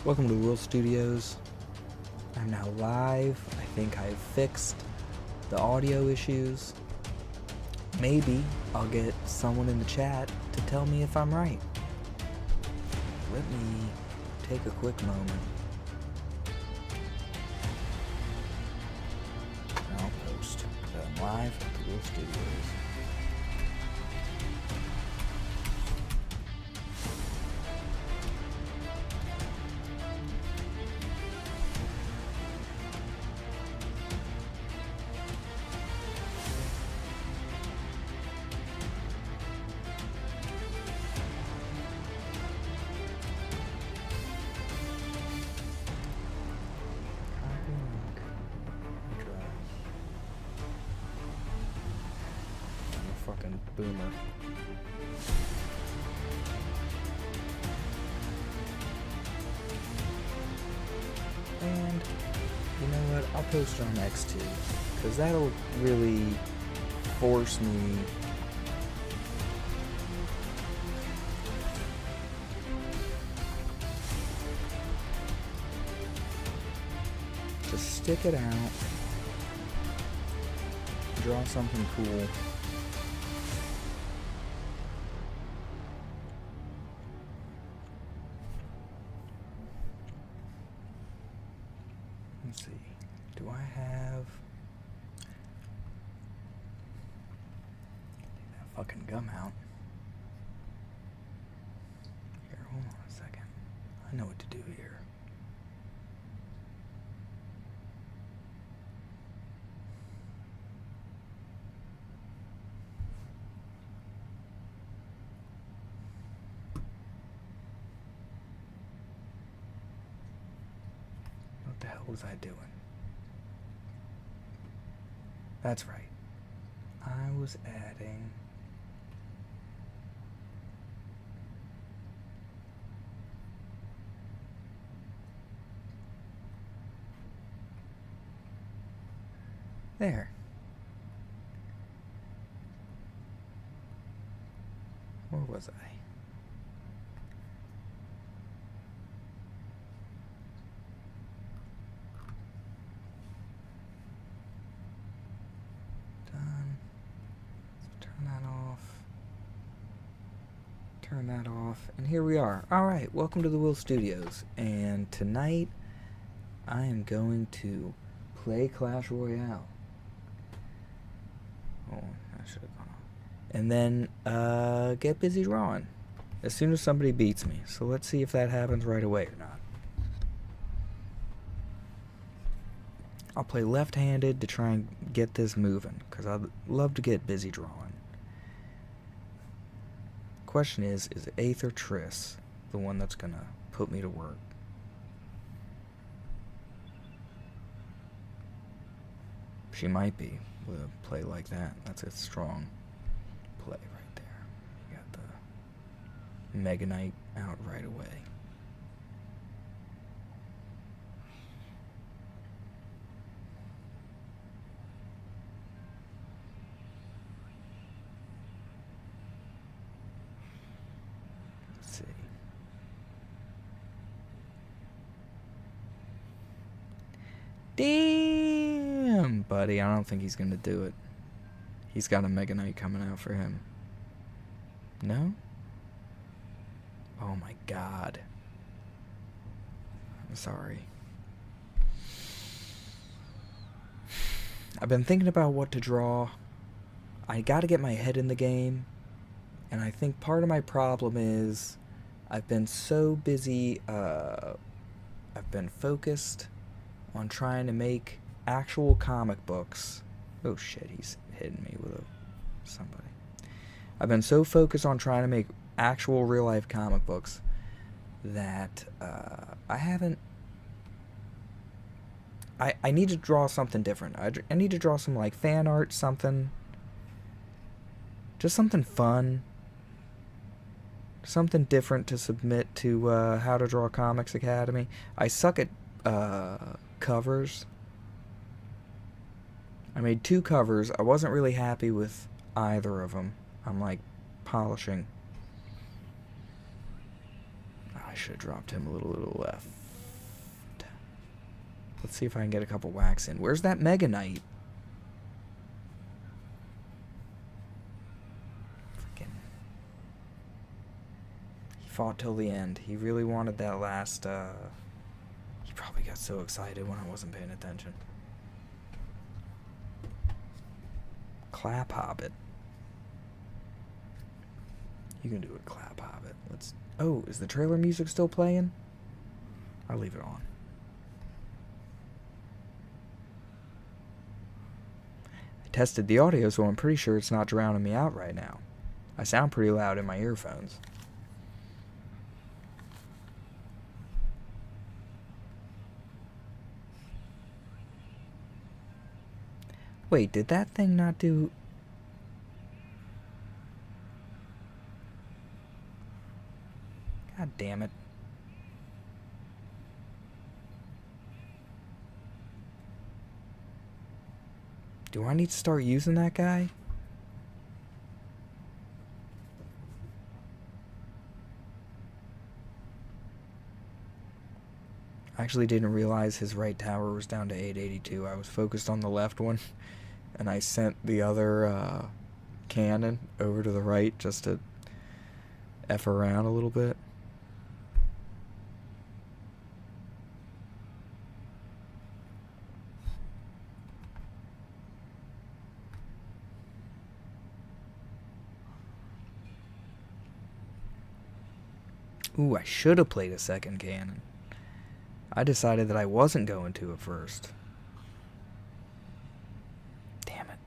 Welcome to World Studios. I'm now live. I think I've fixed the audio issues. Maybe I'll get someone in the chat to tell me if I'm right. Let me take a quick moment. And I'll post that I'm live at the World Studios. Fucking boomer. And you know what? I'll post it on X too, because that'll really force me to stick it out, draw something cool. Let's see, do I have that fucking gum out? Here, hold on a second. I know what to do here. What the hell was I doing? That's right. I was adding there. Where was I? Turn that off, and here we are. Alright, welcome to the Will Studios, and tonight I am going to play Clash Royale. Oh, I should have gone on. And then get busy drawing as soon as somebody beats me. So let's see if that happens right away or not. I'll play left-handed to try and get this moving, because I'd love to get busy drawing. Question is Aether or Triss the one that's gonna put me to work? She might be with a play like that. That's a strong play right there. You got the Mega Knight out right away. Damn, buddy, I don't think he's gonna do it. He's got a Mega Knight coming out for him. No? Oh my god. I'm sorry. I've been thinking about what to draw. I gotta get my head in the game. And I think part of my problem is I've been so busy, I've been focused on trying to make actual comic books. Oh shit, he's hitting me with somebody. I've been so focused on trying to make actual real life comic books that I haven't. I need to draw something different. I need to draw some like fan art, something. Just something fun. Something different to submit to How to Draw Comics Academy. I suck at covers. I made 2 covers. I wasn't really happy with either of them. I'm like polishing. I should have dropped him a little left. Let's see if I can get a couple whacks in. Where's that Mega Knight? Freaking. He fought till the end. He really wanted that last, He probably got so excited when I wasn't paying attention. Clap Hobbit. You can do it, Clap Hobbit. Let's... Oh, is the trailer music still playing? I'll leave it on. I tested the audio, so I'm pretty sure it's not drowning me out right now. I sound pretty loud in my earphones. Wait, did that thing not do... God damn it. Do I need to start using that guy? I actually didn't realize his right tower was down to 882. I was focused on the left one, and I sent the other cannon over to the right just to F around a little bit. Ooh, I should have played a second cannon. I decided that I wasn't going to at first. Damn it.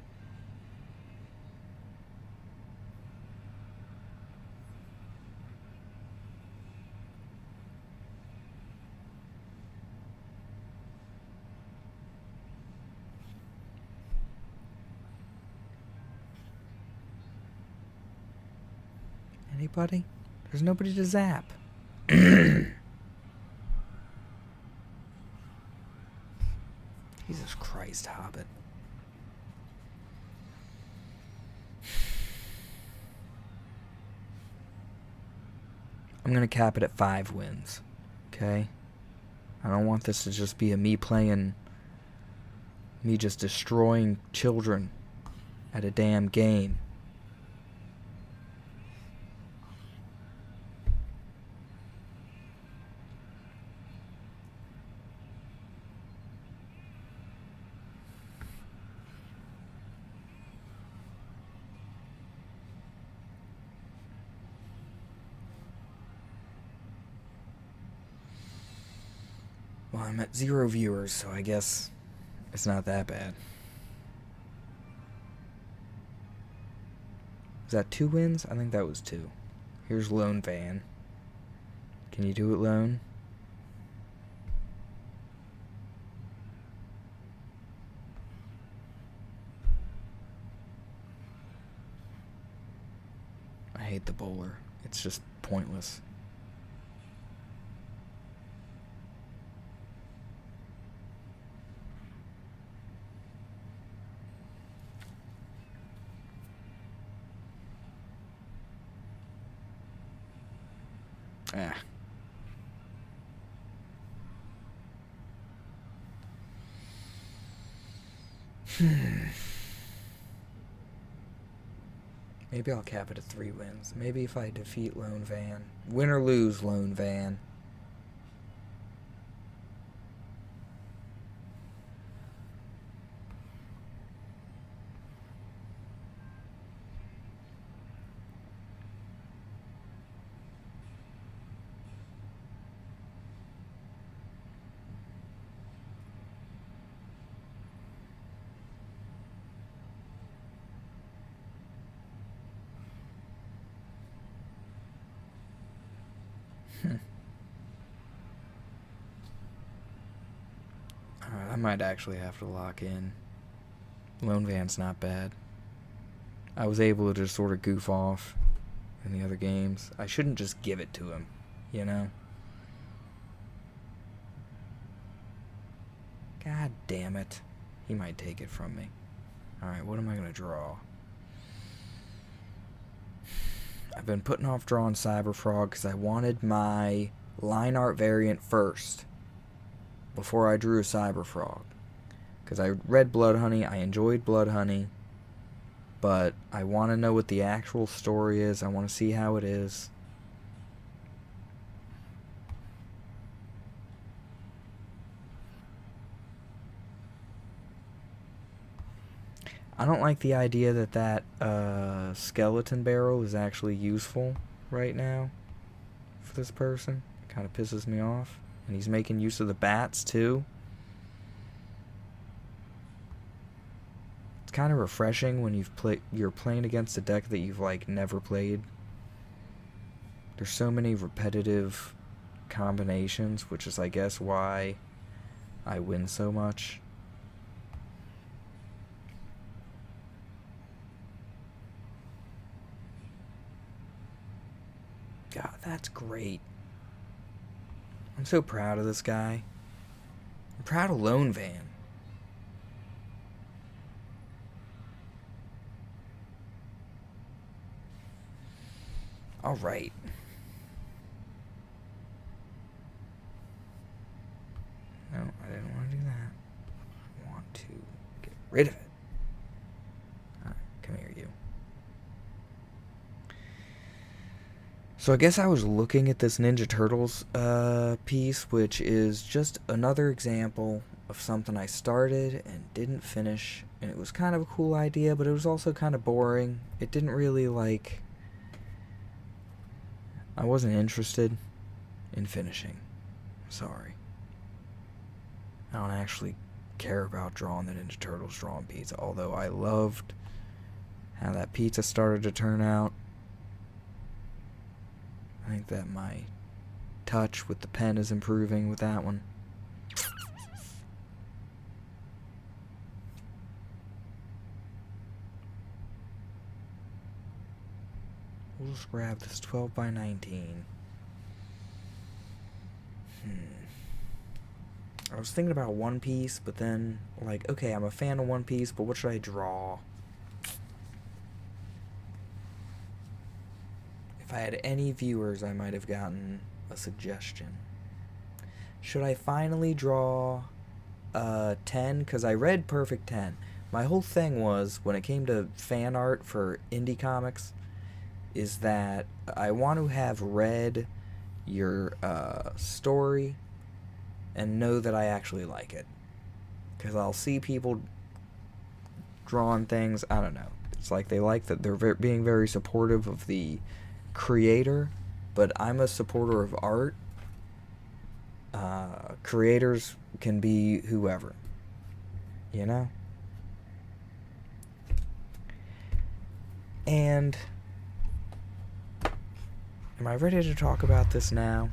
Anybody? There's nobody to zap. Jesus Christ, Hobbit. I'm going to cap it at 5 wins. Okay? I don't want this to just be me just destroying children at a damn game. Well, I'm at 0 viewers, so I guess it's not that bad. Was that 2 wins? I think that was 2. Here's Lone Van. Can you do it, Lone? I hate the bowler. It's just pointless. Ah. Maybe I'll cap it at 3 wins. Maybe if I defeat Lone Van. Win or lose, Lone Van. Alright, I might actually have to lock in. Lone Van's not bad. I was able to just sort of goof off in the other games. I shouldn't just give it to him, you know? God damn it. He might take it from me. Alright, what am I going to draw? I've been putting off drawing Cyberfrog because I wanted my line art variant first. before I drew a Cyber Frog. Because I read Blood Honey, I enjoyed Blood Honey, but I want to know what the actual story is. I want to see how it is. I don't like the idea that skeleton barrel is actually useful right now for this person. It kind of pisses me off. And he's making use of the bats too. It's kind of refreshing when you're playing against a deck that you've like never played. There's so many repetitive combinations, which is I guess why I win so much. God, that's great. I'm so proud of this guy. I'm proud of Lone Van. Alright. No, I didn't want to do that. I want to get rid of it. Alright, come here, you. So I guess I was looking at this Ninja Turtles piece, which is just another example of something I started and didn't finish. And it was kind of a cool idea, but it was also kind of boring. It didn't really, like... I wasn't interested in finishing. Sorry. I don't actually care about drawing the Ninja Turtles drawing pizza, although I loved how that pizza started to turn out. I think that my touch with the pen is improving with that one. We'll just grab this 12 by 19. I was thinking about One Piece, but then, like, okay, I'm a fan of One Piece, but what should I draw? If I had any viewers, I might have gotten a suggestion. Should I finally draw 10? Because I read Perfect 10. My whole thing was, when it came to fan art for indie comics, is that I want to have read your story and know that I actually like it. Because I'll see people drawing things, I don't know. It's like they like that they're being very supportive of the creator, but I'm a supporter of art. Creators can be whoever, you know? And am I ready to talk about this now?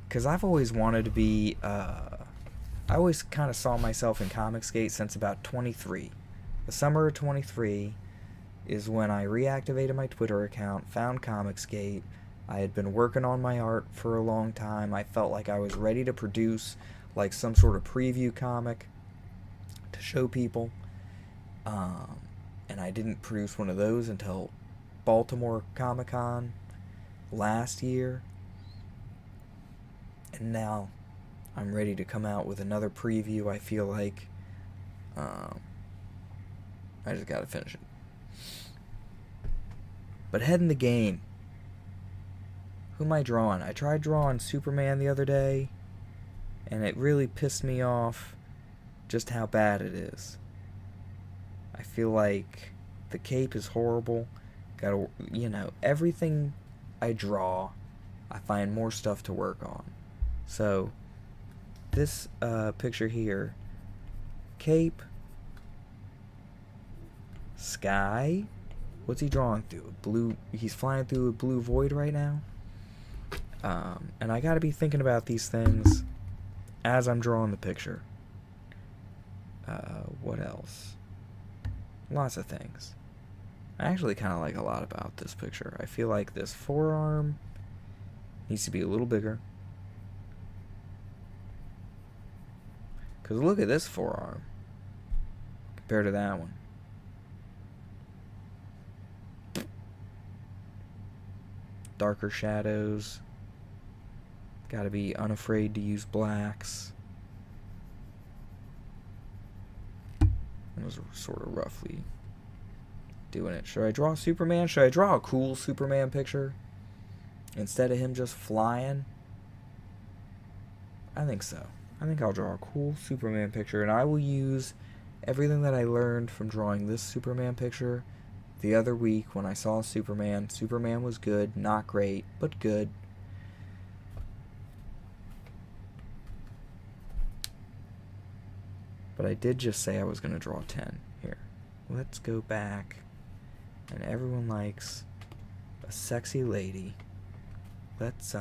Because I've always wanted to be, I always kind of saw myself in Comicsgate since about 23. The summer of 23 is when I reactivated my Twitter account, found Comicsgate. I had been working on my art for a long time. I felt like I was ready to produce like some sort of preview comic to show people. And I didn't produce one of those until Baltimore Comic-Con last year. And now I'm ready to come out with another preview. I feel like I just gotta finish it. But head in the game. Who am I drawing? I tried drawing Superman the other day, and it really pissed me off just how bad it is. I feel like the cape is horrible. Gotta, you know, everything I draw, I find more stuff to work on. So, this picture here, cape, sky, what's he drawing through? Blue, he's flying through a blue void right now. And I gotta be thinking about these things as I'm drawing the picture. What else? Lots of things. I actually kind of like a lot about this picture. I feel like this forearm needs to be a little bigger. Because look at this forearm compared to that one. Darker shadows. Gotta be unafraid to use blacks. I'm just sort of roughly doing it. Should I draw Superman? Should I draw a cool Superman picture instead of him just flying? I think so. I think I'll draw a cool Superman picture, and I will use everything that I learned from drawing this Superman picture the other week when I saw Superman. Superman was good, not great, but good. But I did just say I was going to draw 10. Here, let's go back. And everyone likes a sexy lady. Let's,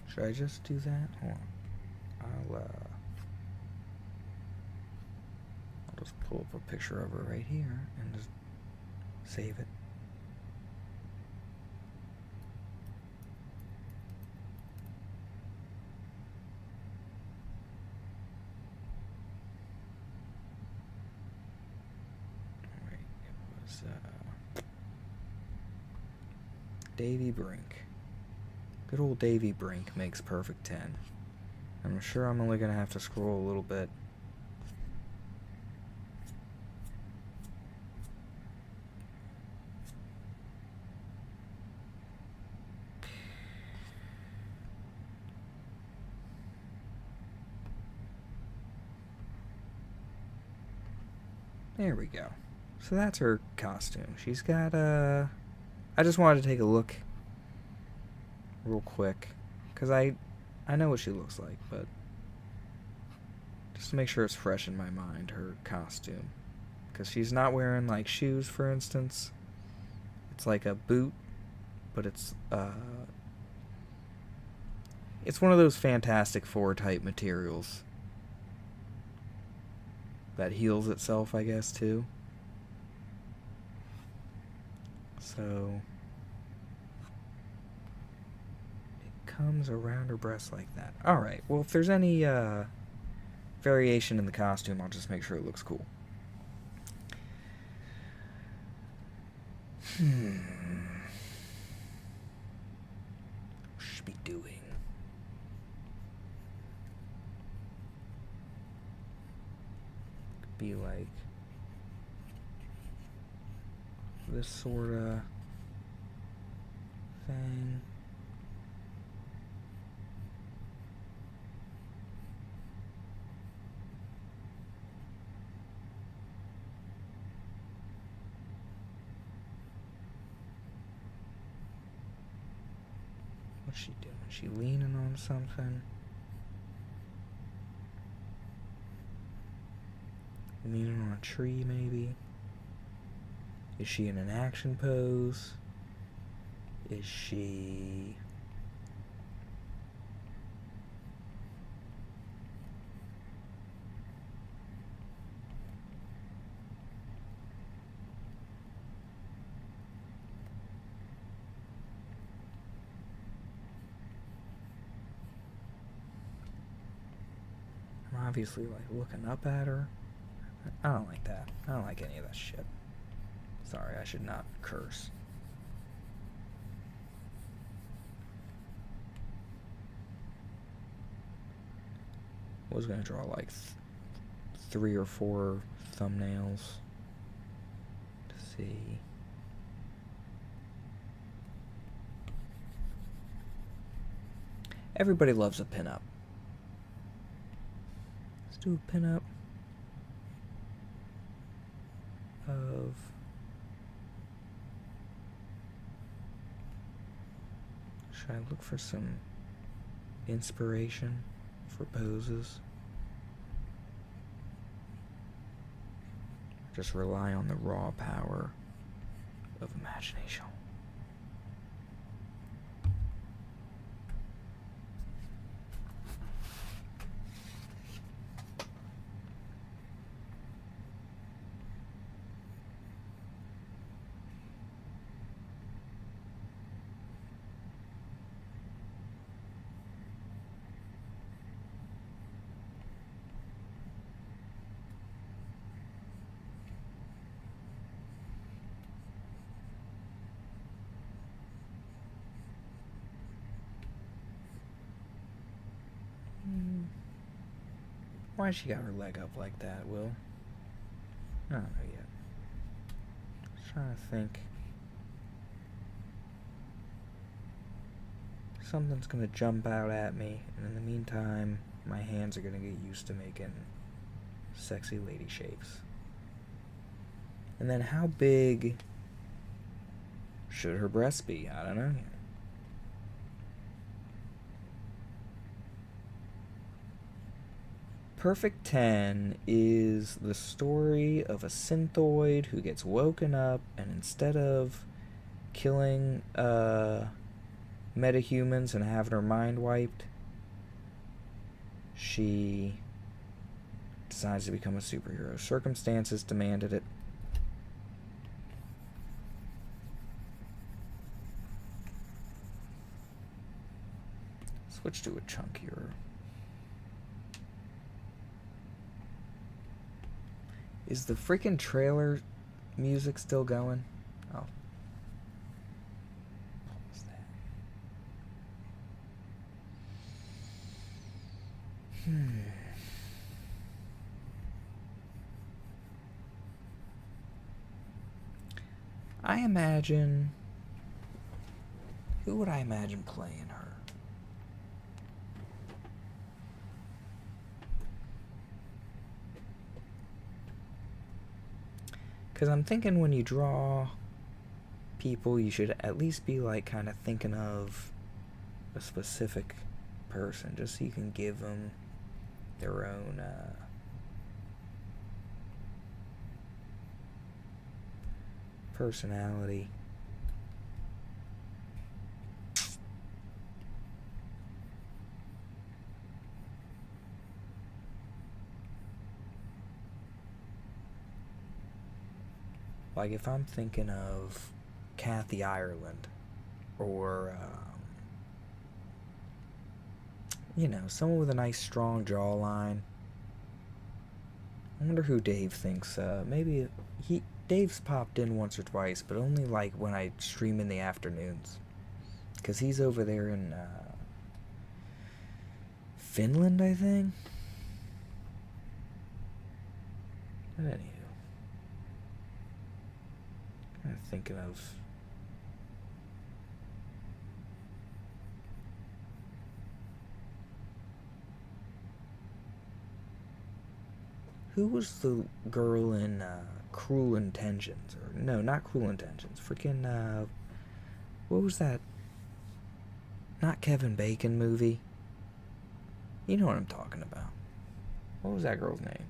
should I just do that? Hold on. I'll just pull up a picture of her right here and just save it. Alright, it was Davy Brink. Good old Davy Brink makes perfect 10. I'm sure I'm only going to have to scroll a little bit. There we go. So that's her costume. She's got I just wanted to take a look real quick, because I know what she looks like, but just to make sure it's fresh in my mind, her costume. Because she's not wearing, like, shoes, for instance. It's like a boot, but it's one of those Fantastic Four type materials that heals itself, I guess, too. So comes around her breast like that. Alright, well, if there's any variation in the costume, I'll just make sure it looks cool. Should be doing. Could be like this sort of thing. What's she doing? Is she leaning on something? Leaning on a tree, maybe? Is she in an action pose? Is she... I'm obviously, like, looking up at her. I don't like that. I don't like any of that shit. Sorry, I should not curse. I was gonna draw like 3 or 4 thumbnails to see. Everybody loves a pinup. Let's do a pinup of... Should I look for some inspiration for poses? Just rely on the raw power of imagination. Why she got her leg up like that, Will? I don't know yet. Just trying to think. Something's gonna jump out at me, and in the meantime, my hands are gonna get used to making sexy lady shapes. And then how big should her breasts be? I don't know yet. Perfect 10 is the story of a synthoid who gets woken up, and instead of killing metahumans and having her mind wiped, she decides to become a superhero. Circumstances demanded it. Switch to a chunkier. Is the freaking trailer music still going? Oh. What was that? I imagine... Who would I imagine playing her? Because I'm thinking when you draw people, you should at least be like kind of thinking of a specific person, just so you can give them their own personality. Like if I'm thinking of Kathy Ireland, or you know, someone with a nice strong jawline. I wonder who Dave thinks. Maybe Dave's popped in once or twice, but only like when I stream in the afternoons, because he's over there in Finland, I think. But anywho, kind of thinking of. Who was the girl in Cruel Intentions? Or no, not Cruel Intentions. Freaking what was that? Not Kevin Bacon movie. You know what I'm talking about. What was that girl's name?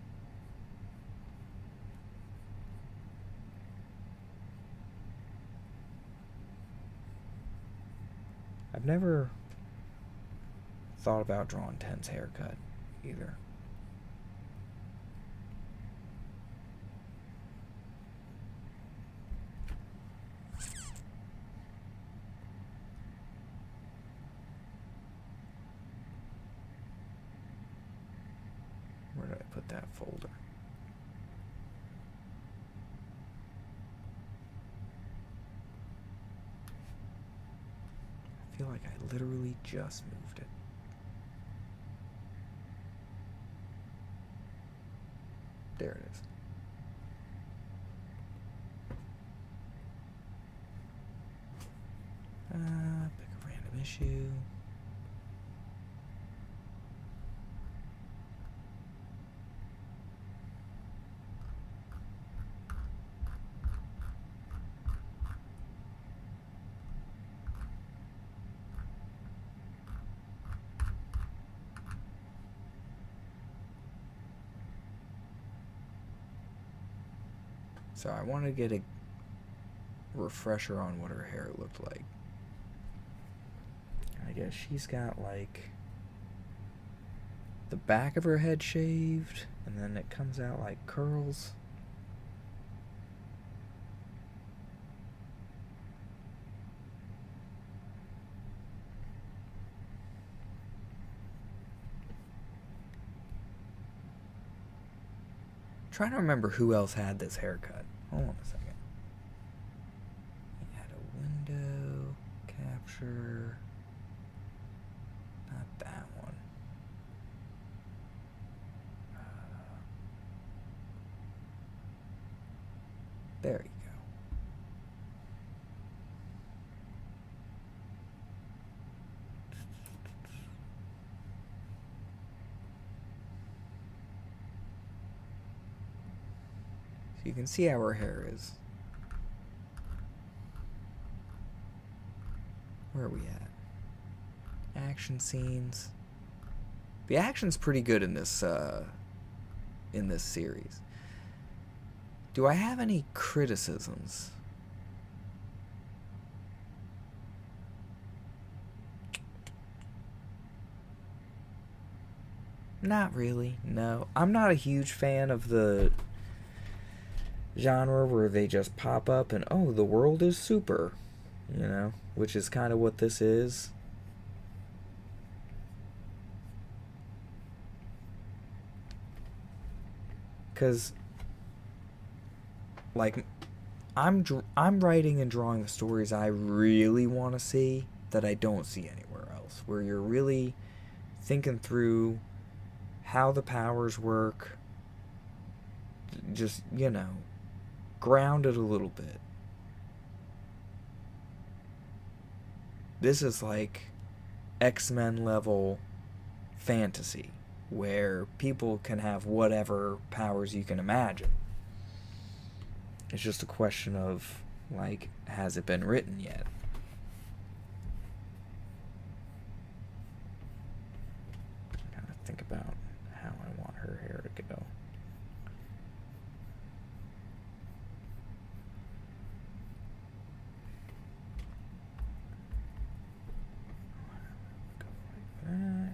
I've never thought about drawing Ten's haircut either. Where did I put that folder? I feel like I literally just moved it. There it is. Pick a random issue. So I want to get a refresher on what her hair looked like. I guess she's got like the back of her head shaved, and then it comes out like curls. Trying to remember who else had this haircut. Hold on a second. Add a window, capture. Not that one. There you go. So you can see how her hair is. Where are we at? Action scenes. The action's pretty good in this series. Do I have any criticisms? Not really, no. I'm not a huge fan of the genre where they just pop up and, oh, the world is super, you know, which is kind of what this is. Because, like, I'm writing and drawing the stories I really want to see that I don't see anywhere else, where you're really thinking through how the powers work, just, you know, grounded a little bit. This is like X-Men level fantasy, where people can have whatever powers you can imagine. It's just a question of, like, has it been written yet? I gotta think about how I want her hair to go. Go like that.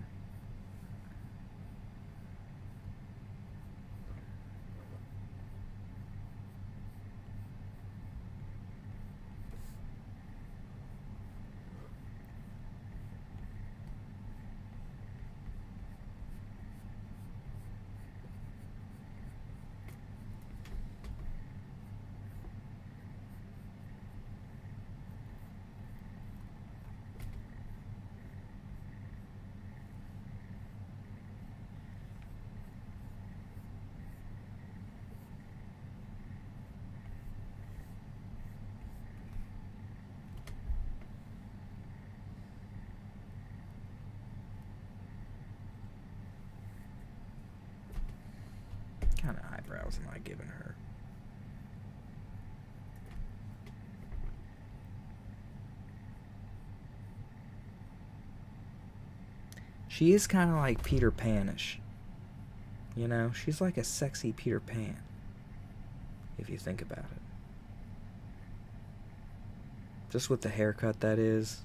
What kind of eyebrows am I giving her? She is kind of like Peter Panish. You know, she's like a sexy Peter Pan, if you think about it. Just with the haircut, that is.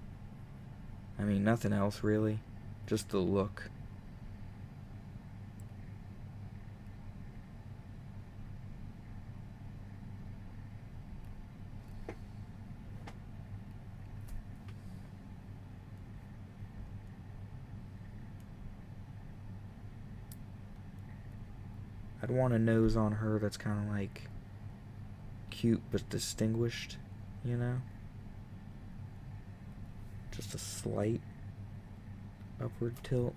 I mean, nothing else really. Just the look. I'd want a nose on her that's kind of like cute but distinguished, you know? Just a slight upward tilt.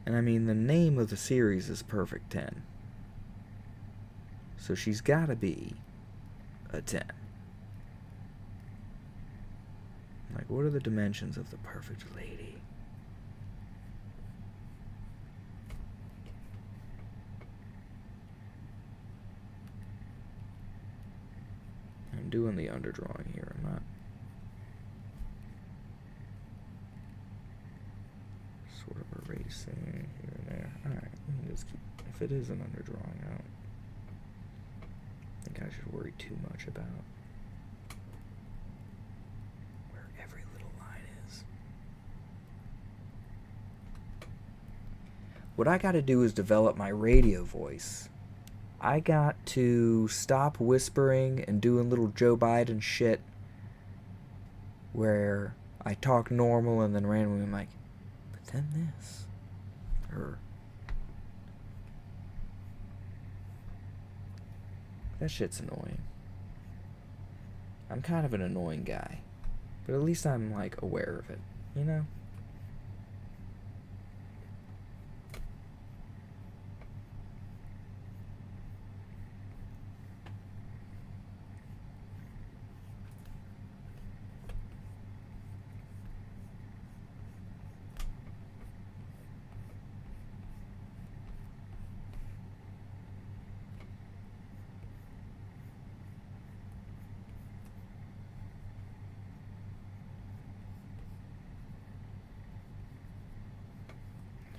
And I mean, the name of the series is Perfect 10. So she's gotta be a 10. Like, what are the dimensions of the perfect lady? I'm doing the underdrawing here, I'm not sort of erasing here and there. Alright, let me just keep, if it is an underdrawing, I don't think I should worry too much about where every little line is. What I gotta do is develop my radio voice. I got to stop whispering and doing little Joe Biden shit where I talk normal and then randomly I'm like, but then this, or that shit's annoying. I'm kind of an annoying guy. But at least I'm, like, aware of it, you know?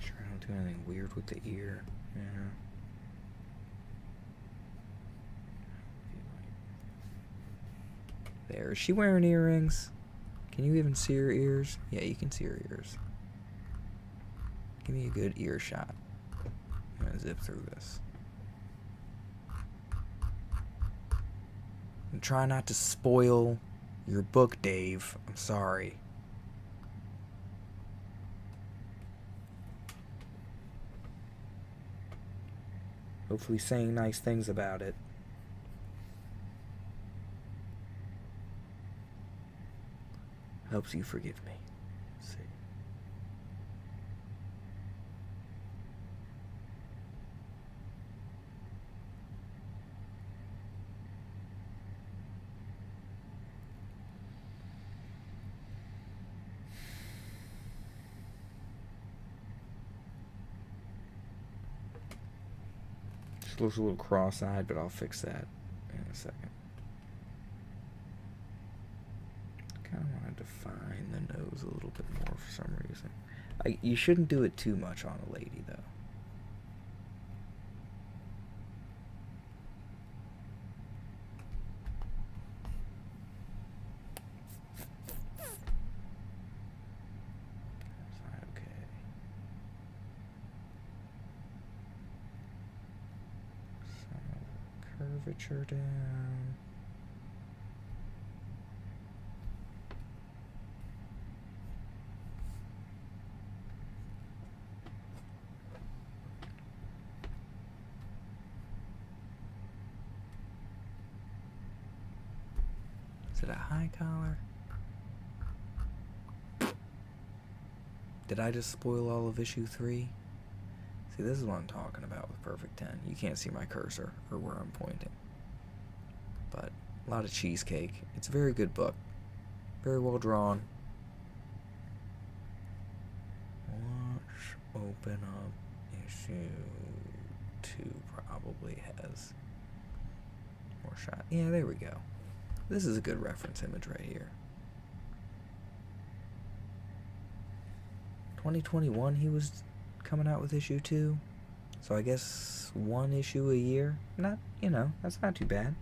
Sure I don't do anything weird with the ear, you know? There. Is she wearing earrings? Can you even see her ears? Yeah, you can see her ears. Give me a good ear shot. I'm gonna zip through this. And try not to spoil your book, Dave. I'm sorry. Hopefully saying nice things about it. Helps you forgive me. Let's see. Just looks a little cross-eyed, but I'll fix that in a second. Kind of want to define the nose a little bit more for some reason. You shouldn't do it too much on a lady, though. Okay. Some curvature down. Is it a high collar? Did I just spoil all of issue 3? See, this is what I'm talking about with Perfect 10. You can't see my cursor or where I'm pointing. But a lot of cheesecake. It's a very good book. Very well drawn. Watch, open up. Issue 2 probably has more shot. Yeah, there we go. This is a good reference image right here. 2021 he was coming out with issue 2. So I guess 1 issue a year. Not, you know, that's not too bad.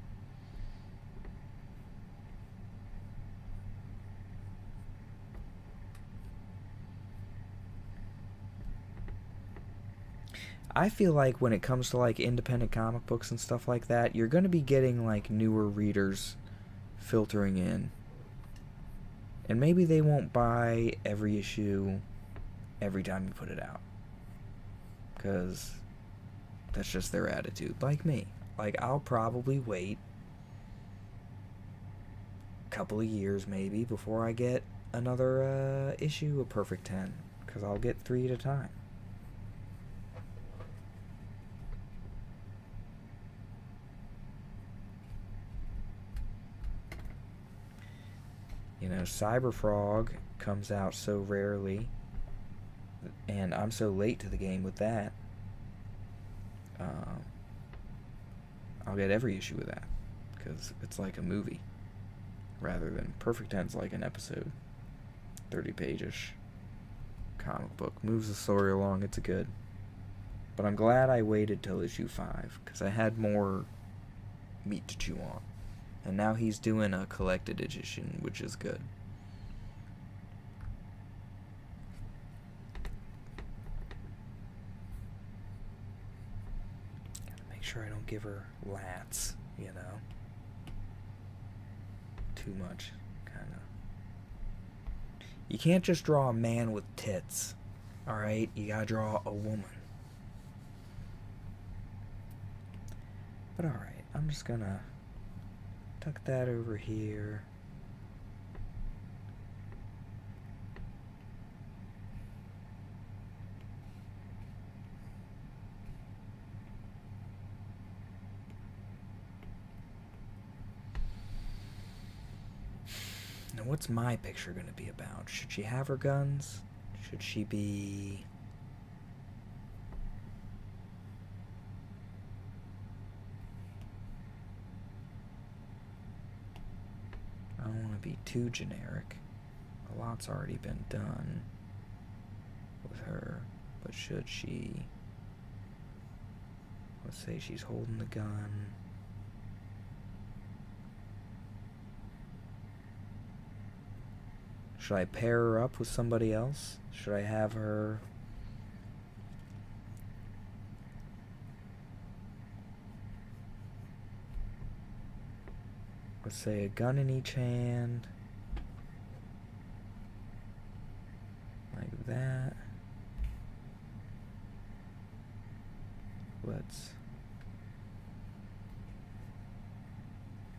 I feel like when it comes to like independent comic books and stuff like that, you're going to be getting like newer readers filtering in, and maybe they won't buy every issue every time you put it out, because that's just their attitude. Like me, like I'll probably wait a couple of years maybe before I get another issue of Perfect 10, because I'll get 3 at a time. You know, Cyberfrog comes out so rarely, and I'm so late to the game with that. I'll get every issue with that, because it's like a movie, rather than Perfect 10's like an episode, 30-page-ish comic book. Moves the story along, it's good. But I'm glad I waited till issue 5, because I had more meat to chew on. And now he's doing a collected edition, which is good. Gotta make sure I don't give her lats, you know. Too much, kind of. You can't just draw a man with tits, alright? You gotta draw a woman. But alright, I'm just gonna tuck that over here. Now, what's my picture going to be about? Should she have her guns? Should she be... I don't want to be too generic. A lot's already been done with her, but should she... Let's say she's holding the gun. Should I pair her up with somebody else? Should I have her... Let's say a gun in each hand. Like that. Let's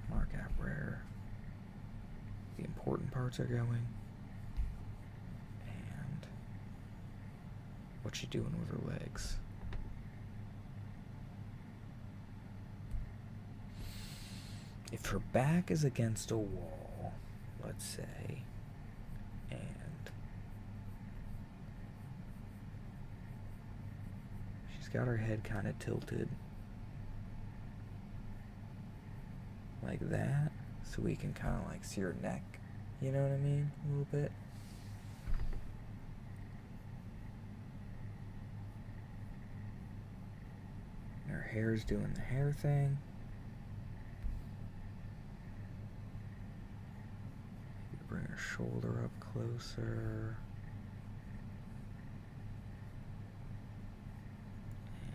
mark out where the important parts are going. And what's she doing with her legs? If her back is against a wall, let's say, and she's got her head kind of tilted like that, so we can kind of like see her neck, you know what I mean, a little bit. And her hair's doing the hair thing. Bring her shoulder up closer.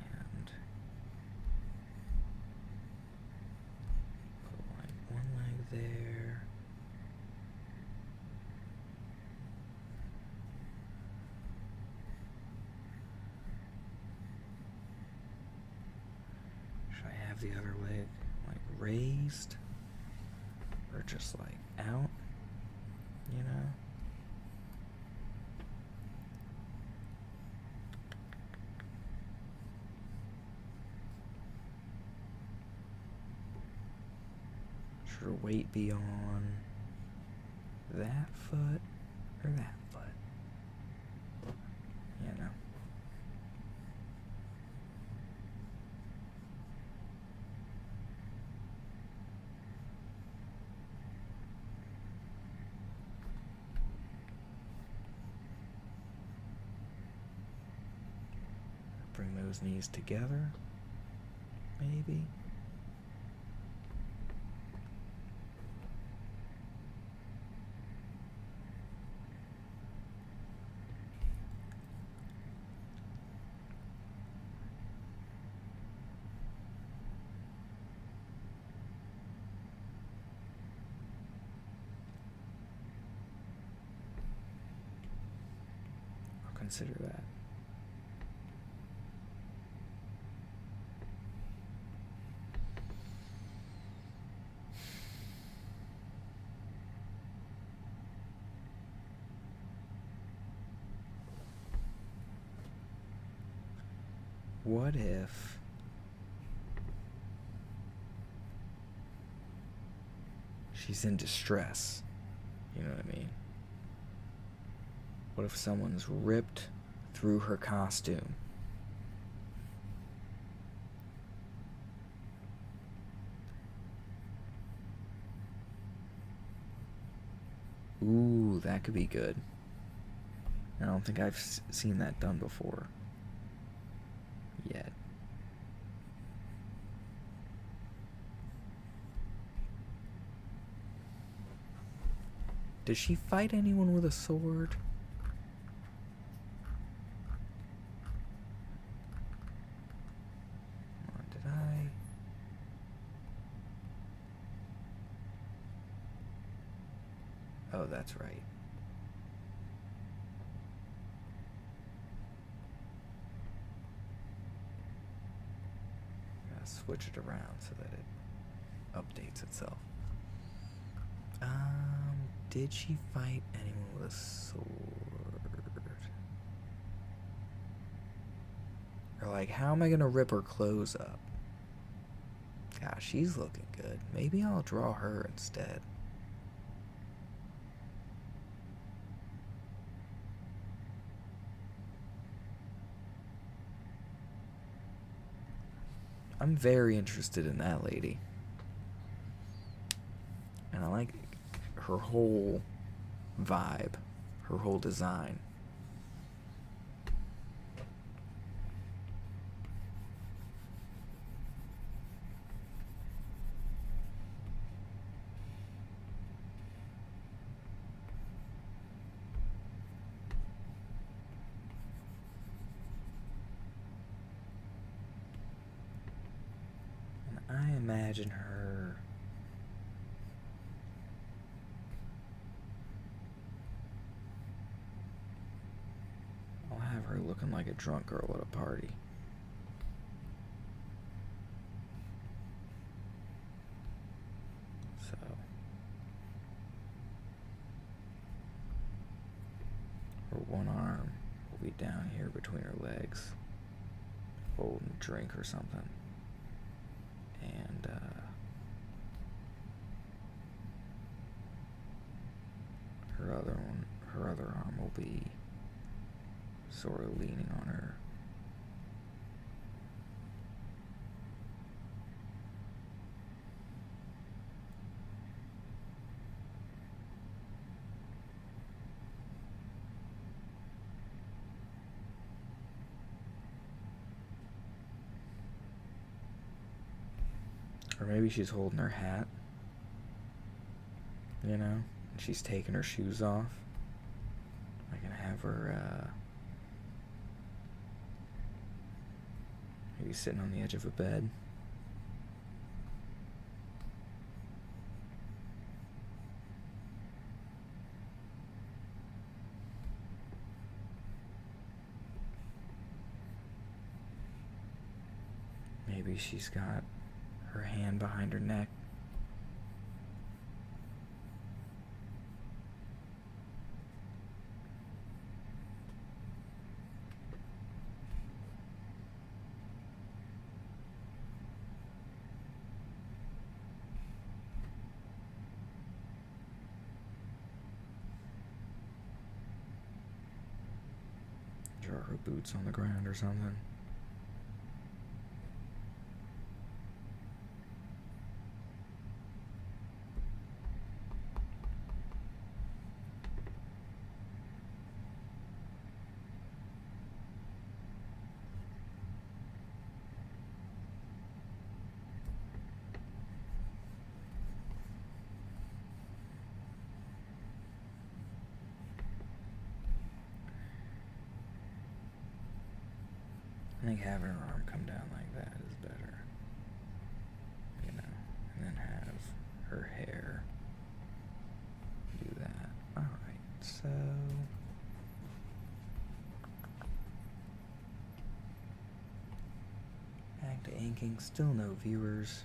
And put like one leg there. Should I have the other leg like raised? Or just like out? You know? Should her weight be on that foot or that foot? You know? Bring those knees together, maybe. I'll consider that. What if she's in distress? You know what I mean? What if someone's ripped through her costume? Ooh, that could be good. I don't think I've seen that done before. Yet. Does she fight anyone with a sword? Or did I? Oh, that's right. Switch it around so that it updates itself. Did she fight anyone with a sword? Or like, how am I gonna rip her clothes up? Gosh, she's looking good. Maybe I'll draw her instead. I'm very interested in that lady. And I like her whole vibe, her whole design. And I imagine her her looking like a drunk girl at a party. So her one arm will be down here between her legs, holding a drink or something. And her other arm will be sort of leaning on her. Or maybe she's holding her hat, you know, and she's taking her shoes off. I can have her maybe sitting on the edge of a bed. Maybe she's got her hand behind her neck. Draw her boots on the ground or something. I think having her arm come down like that is better, you know, and then have her hair do that. Alright, so back to inking, still no viewers.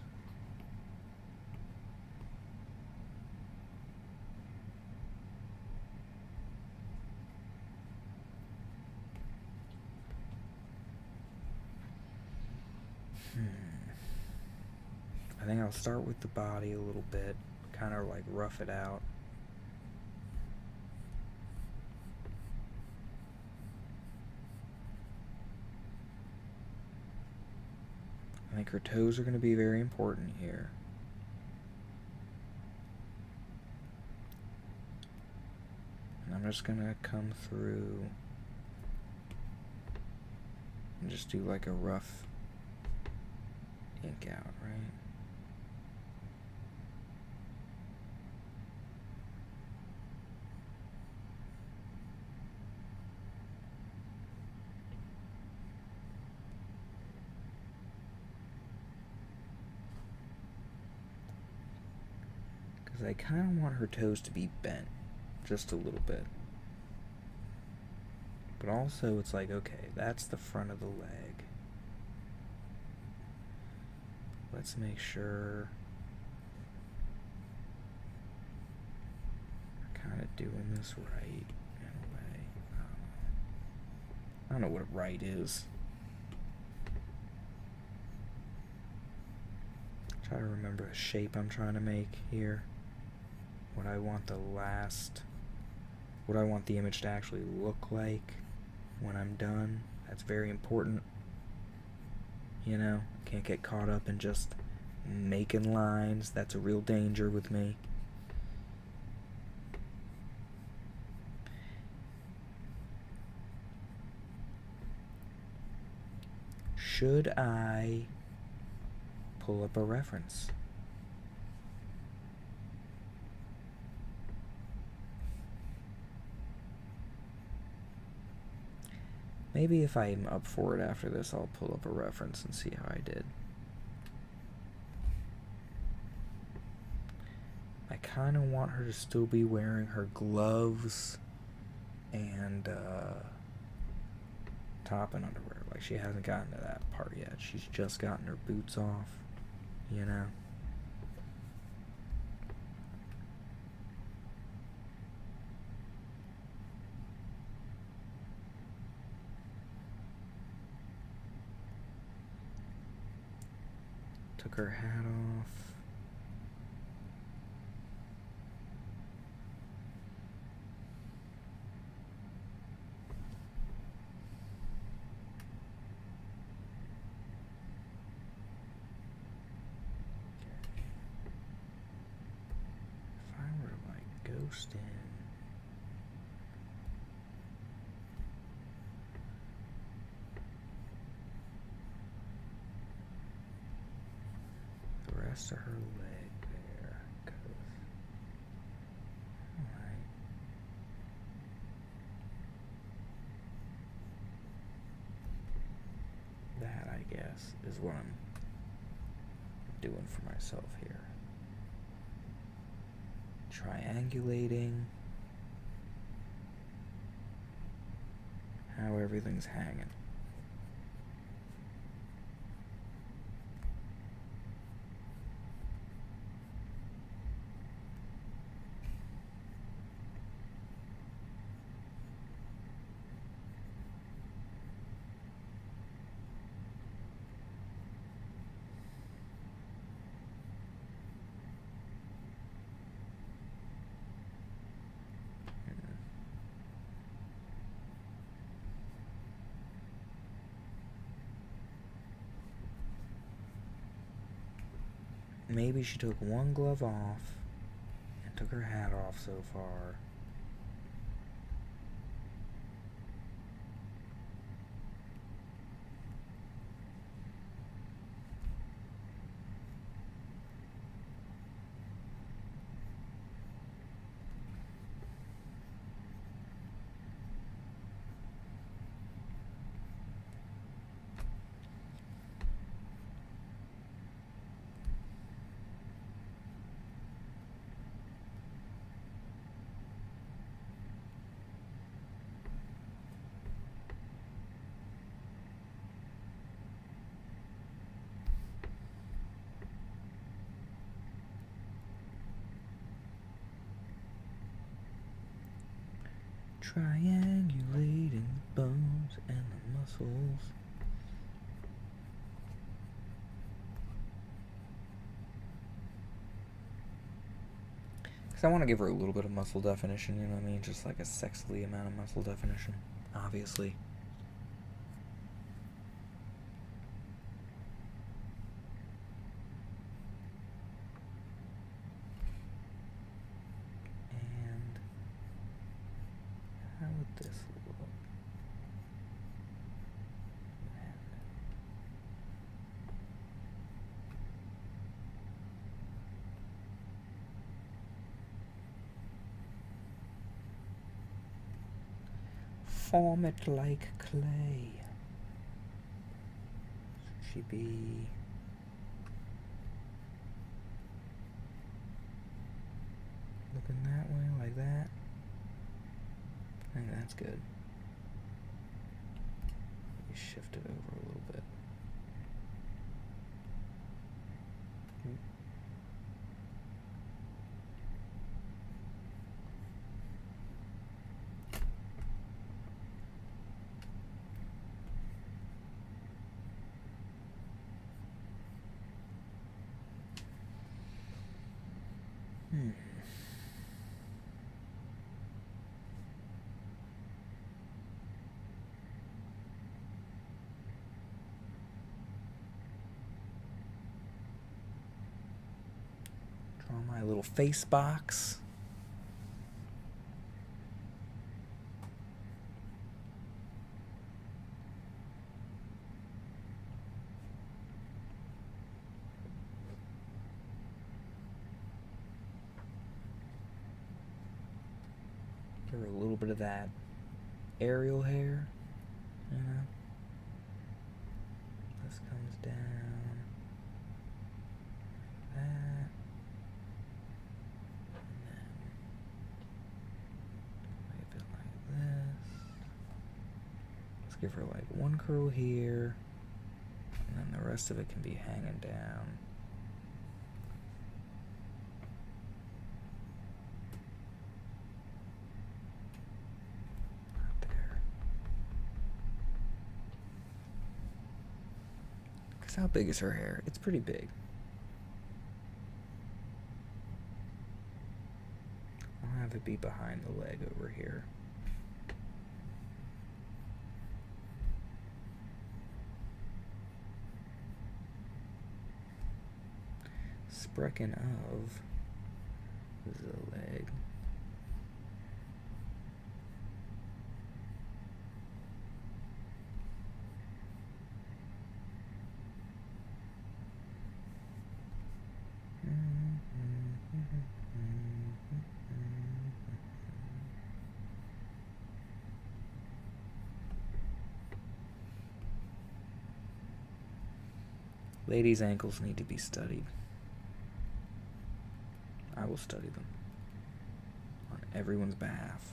I think I'll start with the body a little bit, kind of like rough it out. I think her toes are going to be very important here. And I'm just going to come through and just do like a rough ink out, right? Because I kind of want her toes to be bent just a little bit. But also it's like, okay, that's the front of the leg. Let's make sure I kind of doing this right in a way. I don't know what right is. Try to remember the shape I'm trying to make here. What I want the image to actually look like when I'm done. That's very important. You know, can't get caught up in just making lines. That's a real danger with me. Should I pull up a reference? Maybe if I'm up for it after this, I'll pull up a reference and see how I did. I kind of want her to still be wearing her gloves and top and underwear. Like, she hasn't gotten to that part yet. She's just gotten her boots off, you know? Took her hat off. If I were to like ghost in, the rest of her leg there, 'cause, alright. That, I guess, is what I'm doing for myself here. Triangulating how everything's hanging. Maybe she took one glove off and took her hat off so far. Triangulating the bones and the muscles. Because I want to give her a little bit of muscle definition, you know what I mean? Just like a sexily amount of muscle definition, obviously. And how would this look? Form it like clay. Should she be looking that way, like that? I think that's good. Let me shift it over a little bit. on my little face box. Give her a little bit of that aerial hair, you know. This comes down. That. And then wave it like this. Let's give her like one curl here, and then the rest of it can be hanging down. How big is her hair? It's pretty big. I'll have it be behind the leg over here. Sprechen of the leg. Ladies' ankles need to be studied. I will study them on everyone's behalf.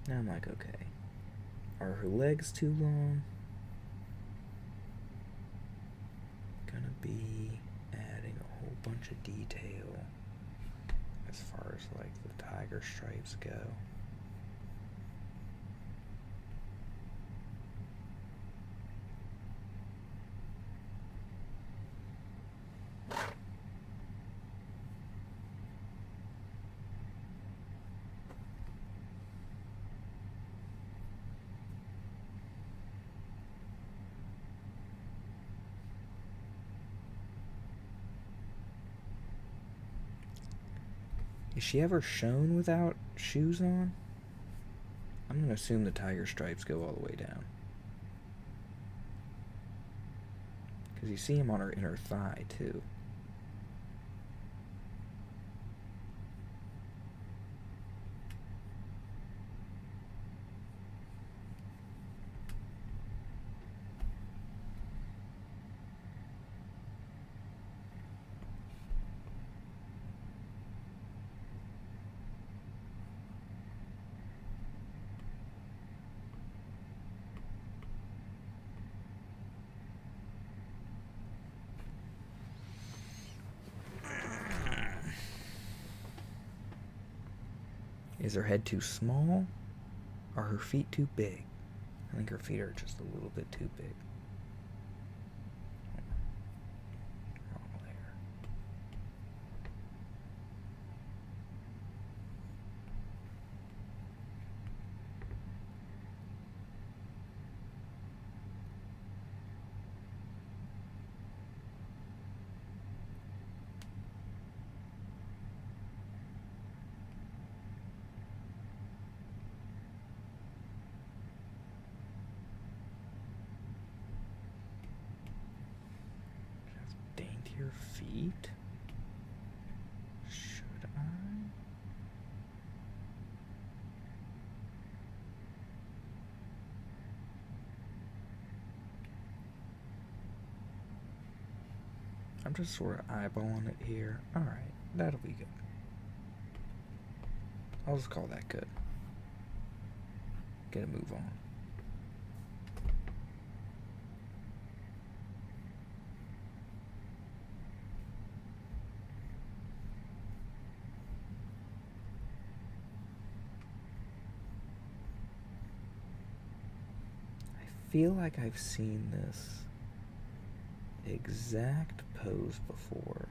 Now I'm like, okay, are her legs too long? Gonna be adding a whole bunch of detail as far as like the tiger stripes go. Is she ever shown without shoes on? I'm going to assume the tiger stripes go all the way down. Because you see them on her inner thigh, too. Is her head too small? Are her feet too big? I think her feet are just a little bit too big. Wrong layer. Daintier feet? Should I? I'm just sort of eyeballing it here. Alright, that'll be good. I'll just call that good. Get a move on. I feel like I've seen this exact pose before.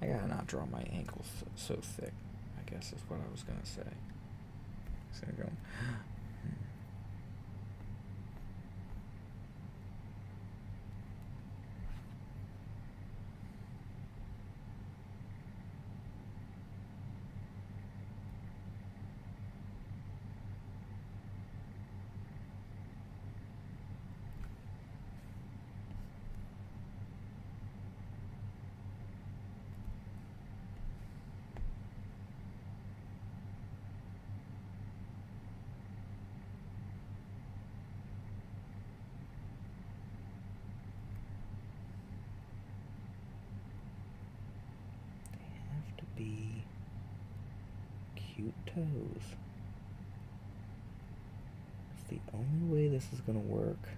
I gotta not draw my ankles so thick, I guess is what I was gonna say. So I'm going. Be cute toes. It's the only way this is gonna work.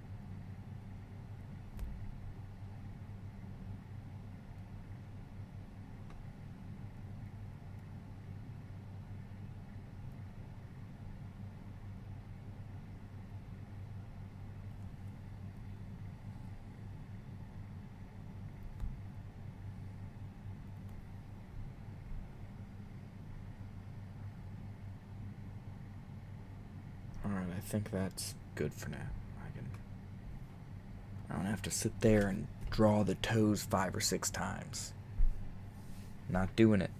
Alright, I think that's good for now. I don't have to sit there and draw the toes 5 or 6 times. Not doing it.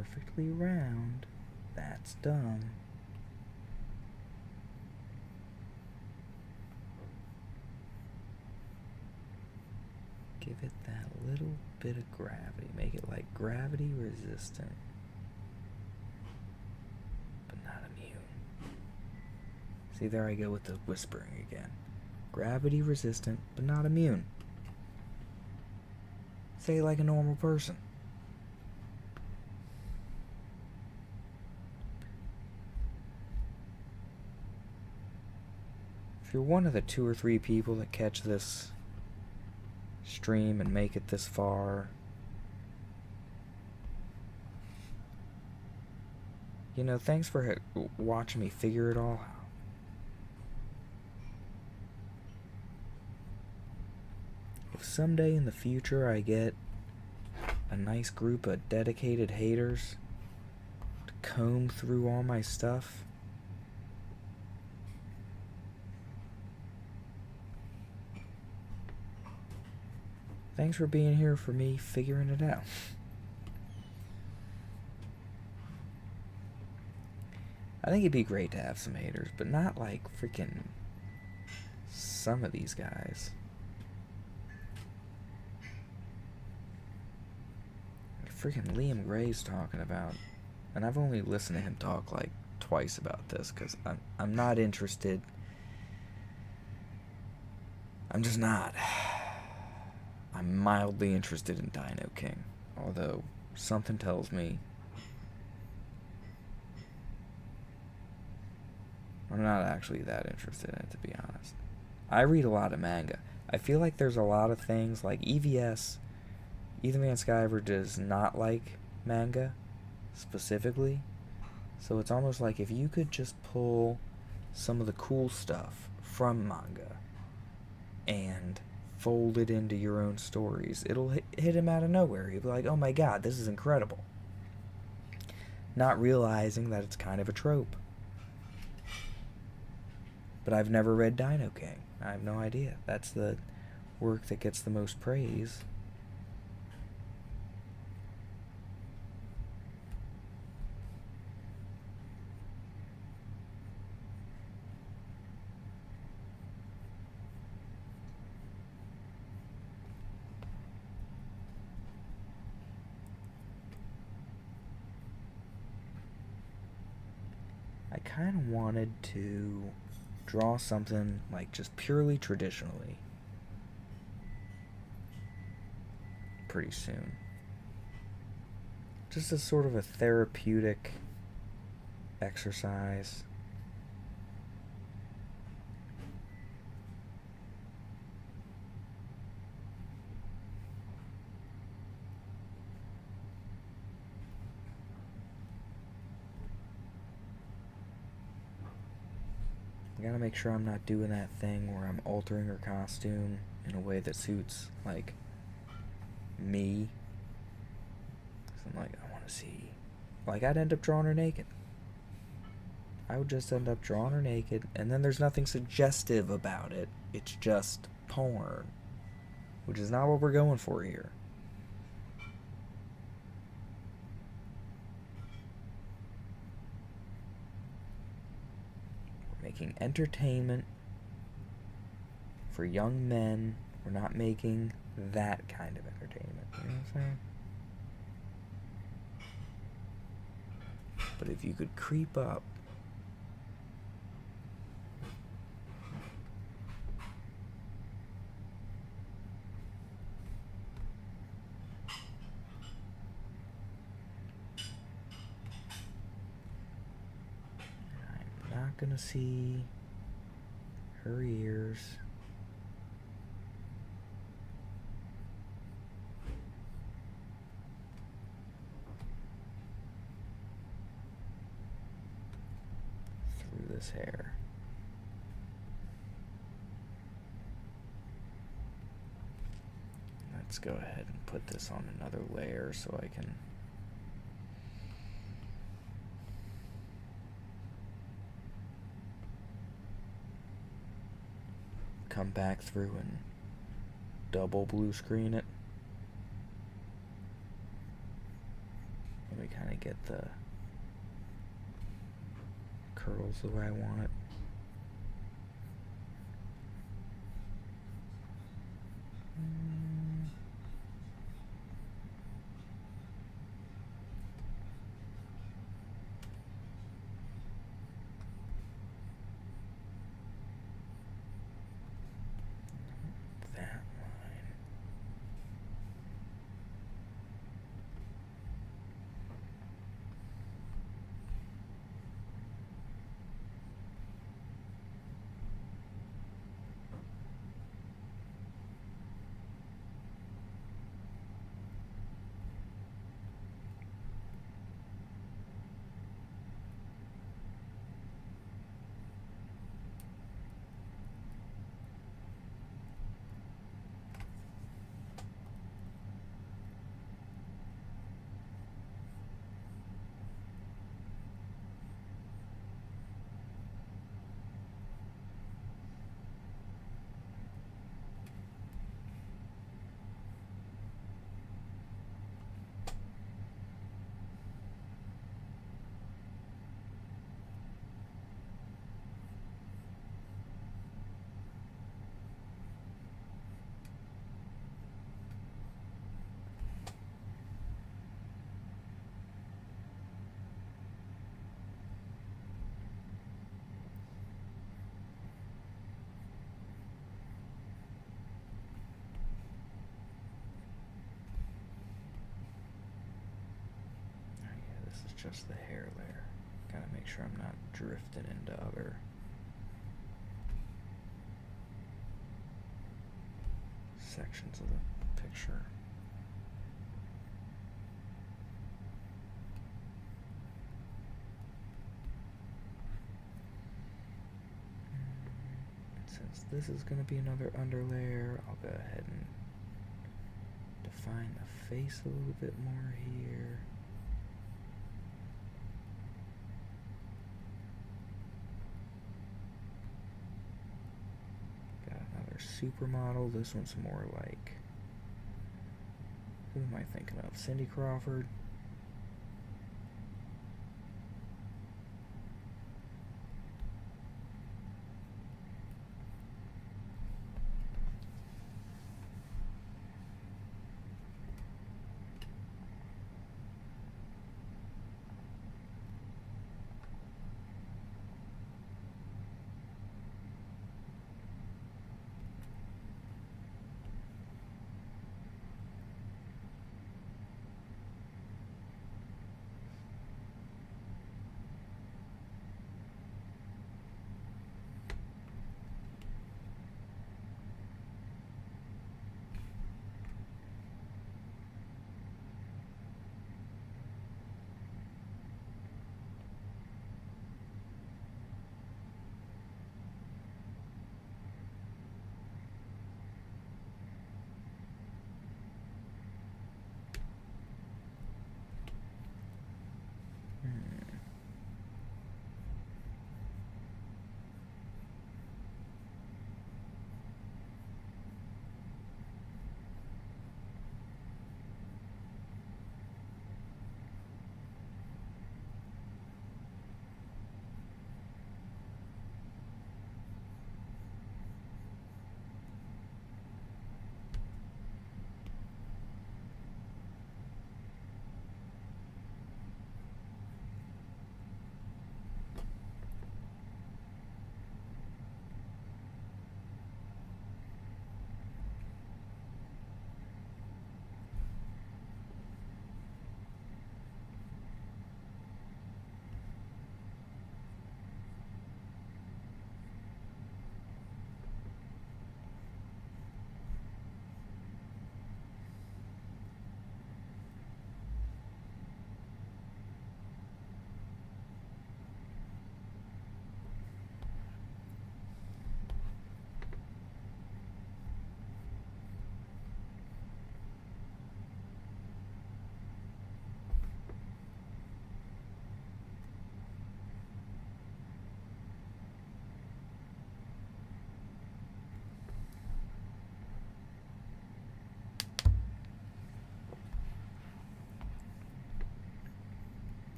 perfectly round. That's dumb. Give it that little bit of gravity. Make it like gravity resistant, but not immune. See, there I go with the whispering again. Gravity resistant, but not immune. Say it like a normal person. If you're one of the 2 or 3 people that catch this stream and make it this far, you know, thanks for watching me figure it all out. If someday in the future I get a nice group of dedicated haters to comb through all my stuff, thanks for being here for me figuring it out. I think it'd be great to have some haters, but not like freaking some of these guys. Freaking Liam Gray's talking about, and I've only listened to him talk like twice about this because I'm not interested. I'm just not. I'm mildly interested in Dino King, although something tells me I'm not actually that interested in it, to be honest. I read a lot of manga. I feel like there's a lot of things like EVS. Ethan Van Sciver does not like manga specifically, so it's almost like if you could just pull some of the cool stuff from manga and fold it into your own stories, it'll hit him out of nowhere. He'll be like, oh my god, this is incredible. Not realizing that it's kind of a trope. But I've never read Dino King. I have no idea. That's the work that gets the most praise. I kind of wanted to draw something like just purely traditionally pretty soon. Just as sort of a therapeutic exercise. I gotta make sure I'm not doing that thing where I'm altering her costume in a way that suits, like, me. 'Cause I'm like, I want to see. Like, I'd end up drawing her naked. I would just end up drawing her naked, and then there's nothing suggestive about it. It's just porn. Which is not what we're going for here. Making entertainment for young men. We're not making that kind of entertainment. You know what I'm saying? But if you could creep up gonna see her ears. Through this hair. Let's go ahead and put this on another layer so I can come back through and double blue screen it. Let me kind of get the curls the way I want it. That line. Just the hair layer. Gotta make sure I'm not drifting into other sections of the picture. Since this is gonna be another underlayer, I'll go ahead and define the face a little bit more here. Supermodel. This one's more like, who am I thinking of? Cindy Crawford.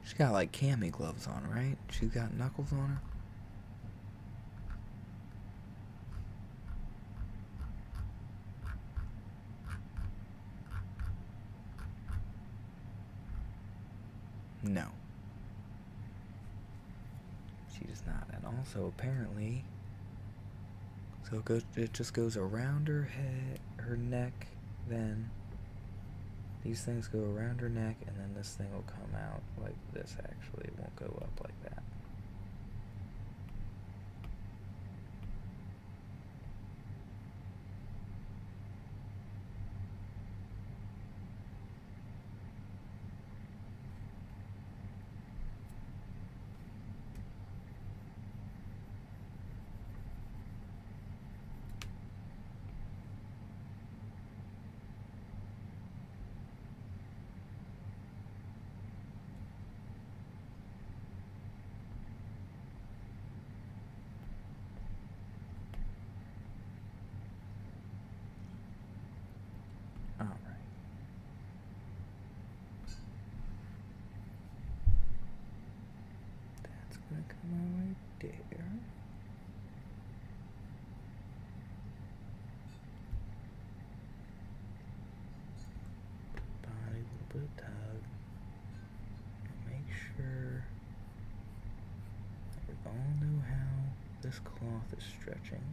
She's got like cami gloves on, right? She's got knuckles on her. No. She does not. And also, apparently, so it just goes around her head, her neck, then these things go around her neck, and then this thing will come out like this, actually. It won't go up like that. Gonna come out right there. Body, a little bit of tug. Make sure that we all know how this cloth is stretching.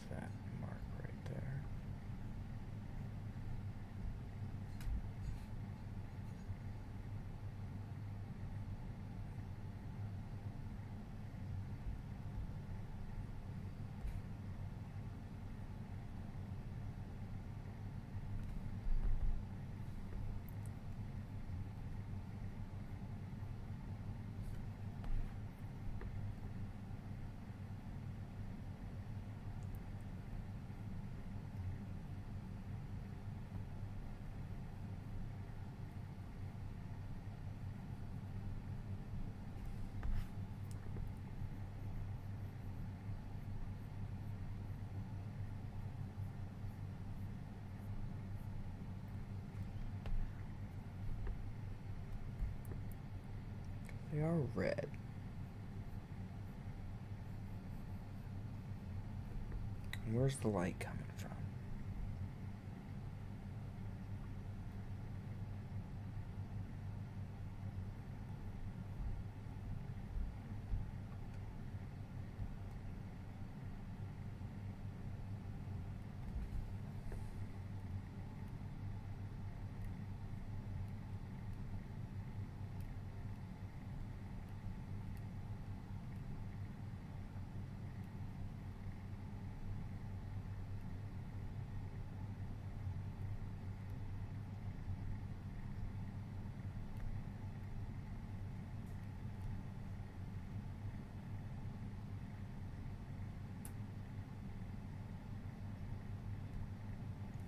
That mark right there. They are red. And where's the light coming from?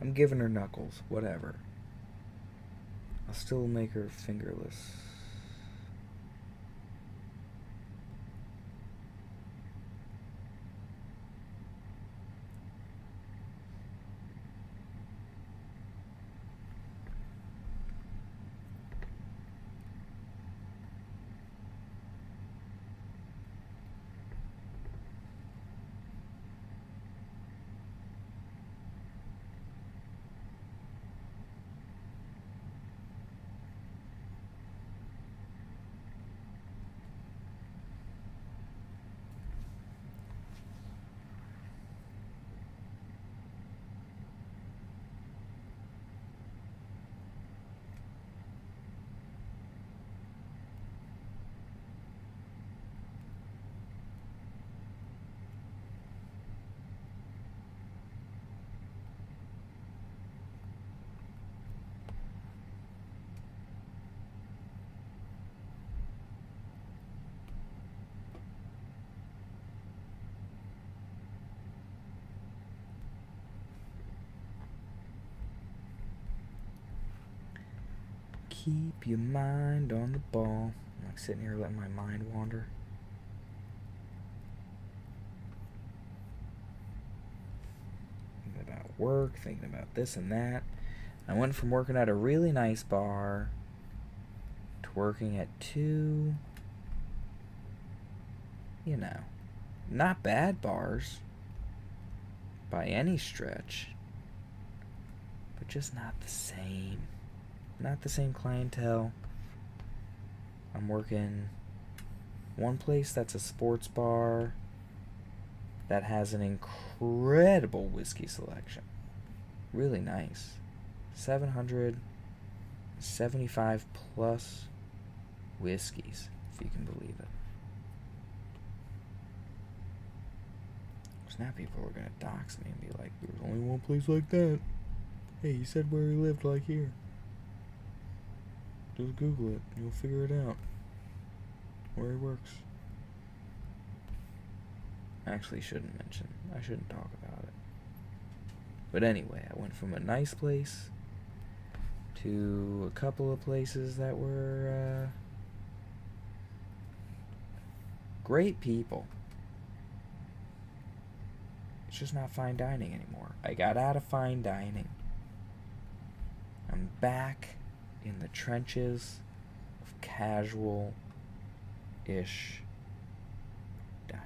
I'm giving her knuckles, whatever. I'll still make her fingerless. Keep your mind on the ball. I'm like sitting here letting my mind wander. Thinking about work, thinking about this and that. I went from working at a really nice bar to working at two, not bad bars by any stretch, but just not the same. Not the same clientele. I'm working one place that's a sports bar that has an incredible whiskey selection. Really nice. 775 plus whiskeys, if you can believe it. So now people are going to dox me and be like, there's only one place like that. Hey, he said where he lived, like here. Just Google it. You'll figure it out. Where he works. I actually shouldn't mention. I shouldn't talk about it. But anyway, I went from a nice place to a couple of places that were great people. It's just not fine dining anymore. I got out of fine dining. I'm back in the trenches of casual-ish dining.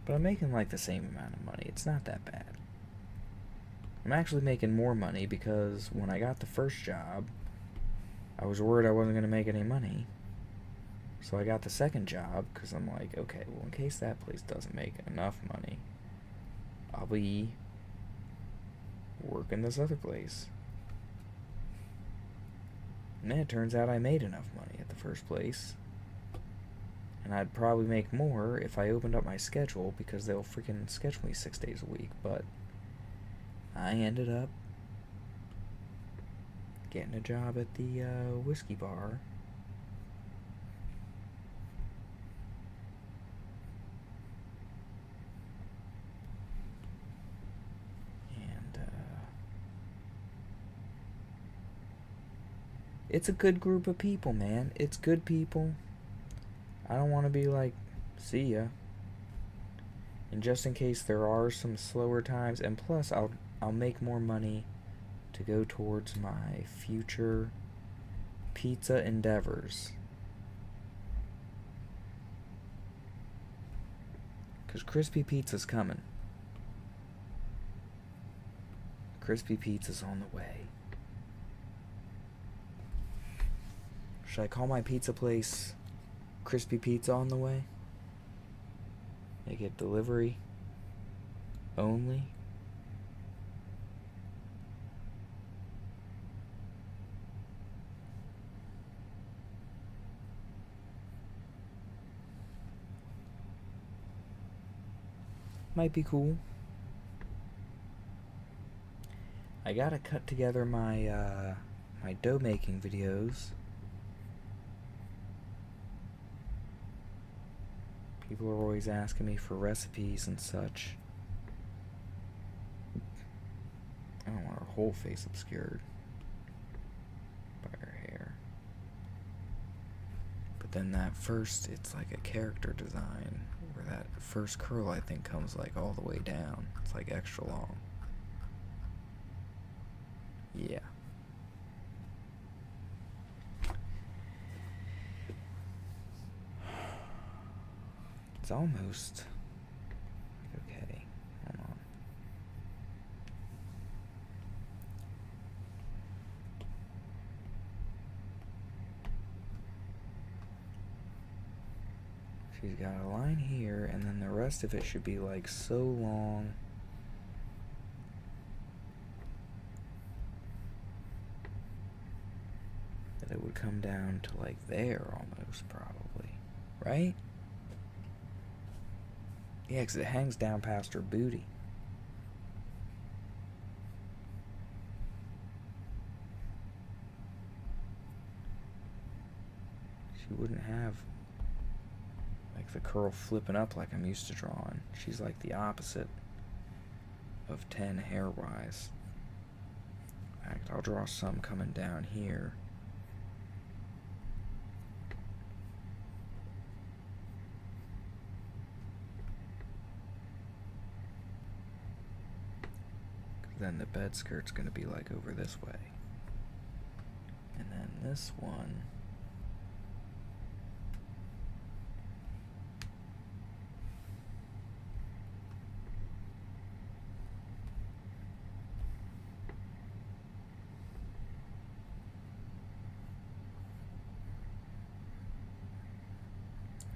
But I'm making like the same amount of money. It's not that bad. I'm actually making more money because when I got the first job, I was worried I wasn't going to make any money. So I got the second job because I'm like, okay, well, in case that place doesn't make enough money, I'll be working this other place. And then it turns out I made enough money at the first place. And I'd probably make more if I opened up my schedule because they'll freaking schedule me 6 days a week. But I ended up getting a job at the whiskey bar. It's a good group of people, man. It's good people. I don't want to be like, see ya. And just in case there are some slower times, and plus I'll make more money to go towards my future pizza endeavors. Because crispy pizza's coming. Crispy pizza's on the way. Should I call my pizza place Crispy Pizza on the way? Make it delivery only? Might be cool. I gotta cut together my my dough making videos. People are always asking me for recipes and such. I don't want her whole face obscured by her hair. But then that first, it's like a character design, where that first curl I think comes like all the way down. It's like extra long. Yeah. It's almost okay. Hold on. She's got a line here, and then the rest of it should be like so long. That it would come down to like there almost, probably. Right? Yeah, because it hangs down past her booty. She wouldn't have like the curl flipping up like I'm used to drawing. She's like the opposite of 10 hair-wise. In fact, I'll draw some coming down here. Then the bed skirt's going to be like over this way. And then this one,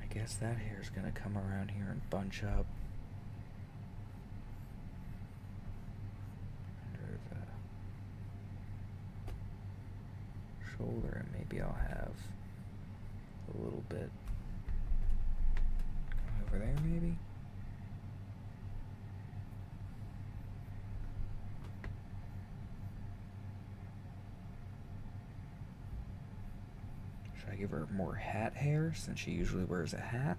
I guess that hair's going to come around here and bunch up under the shoulder, and maybe I'll have a little bit over there, maybe. Should I give her more hat hair since she usually wears a hat?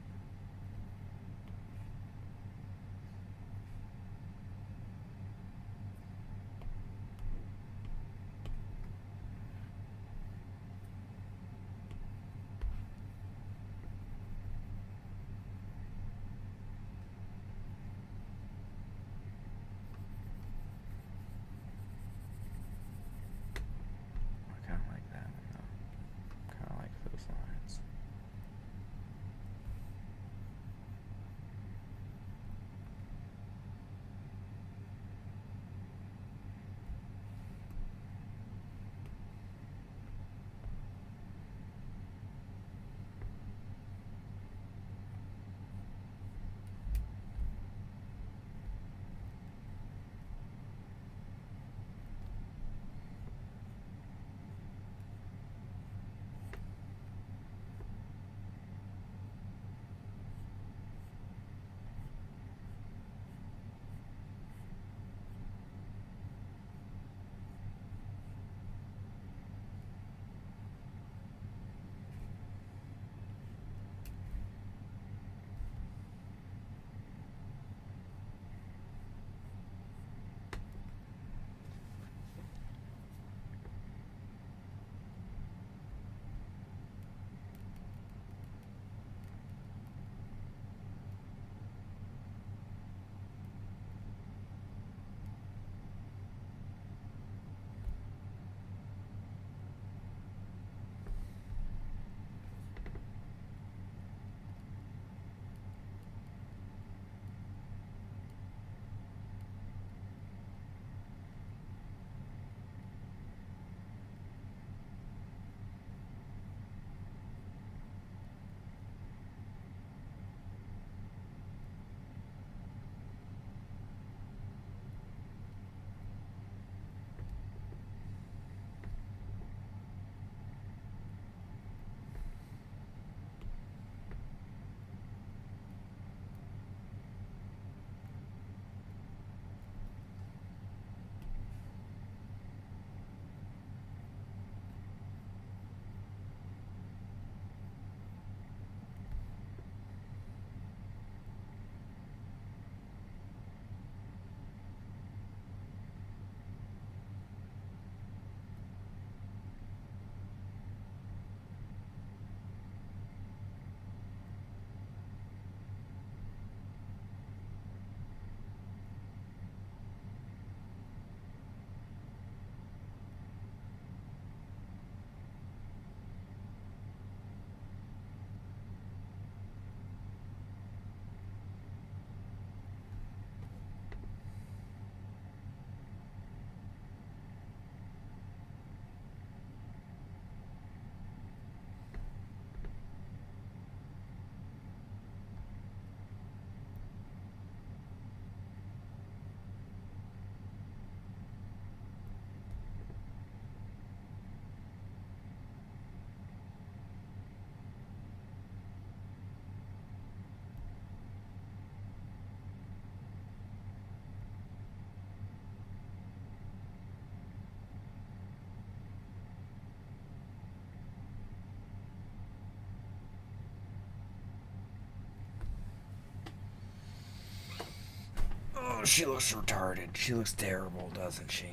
She looks retarded. She looks terrible, doesn't she?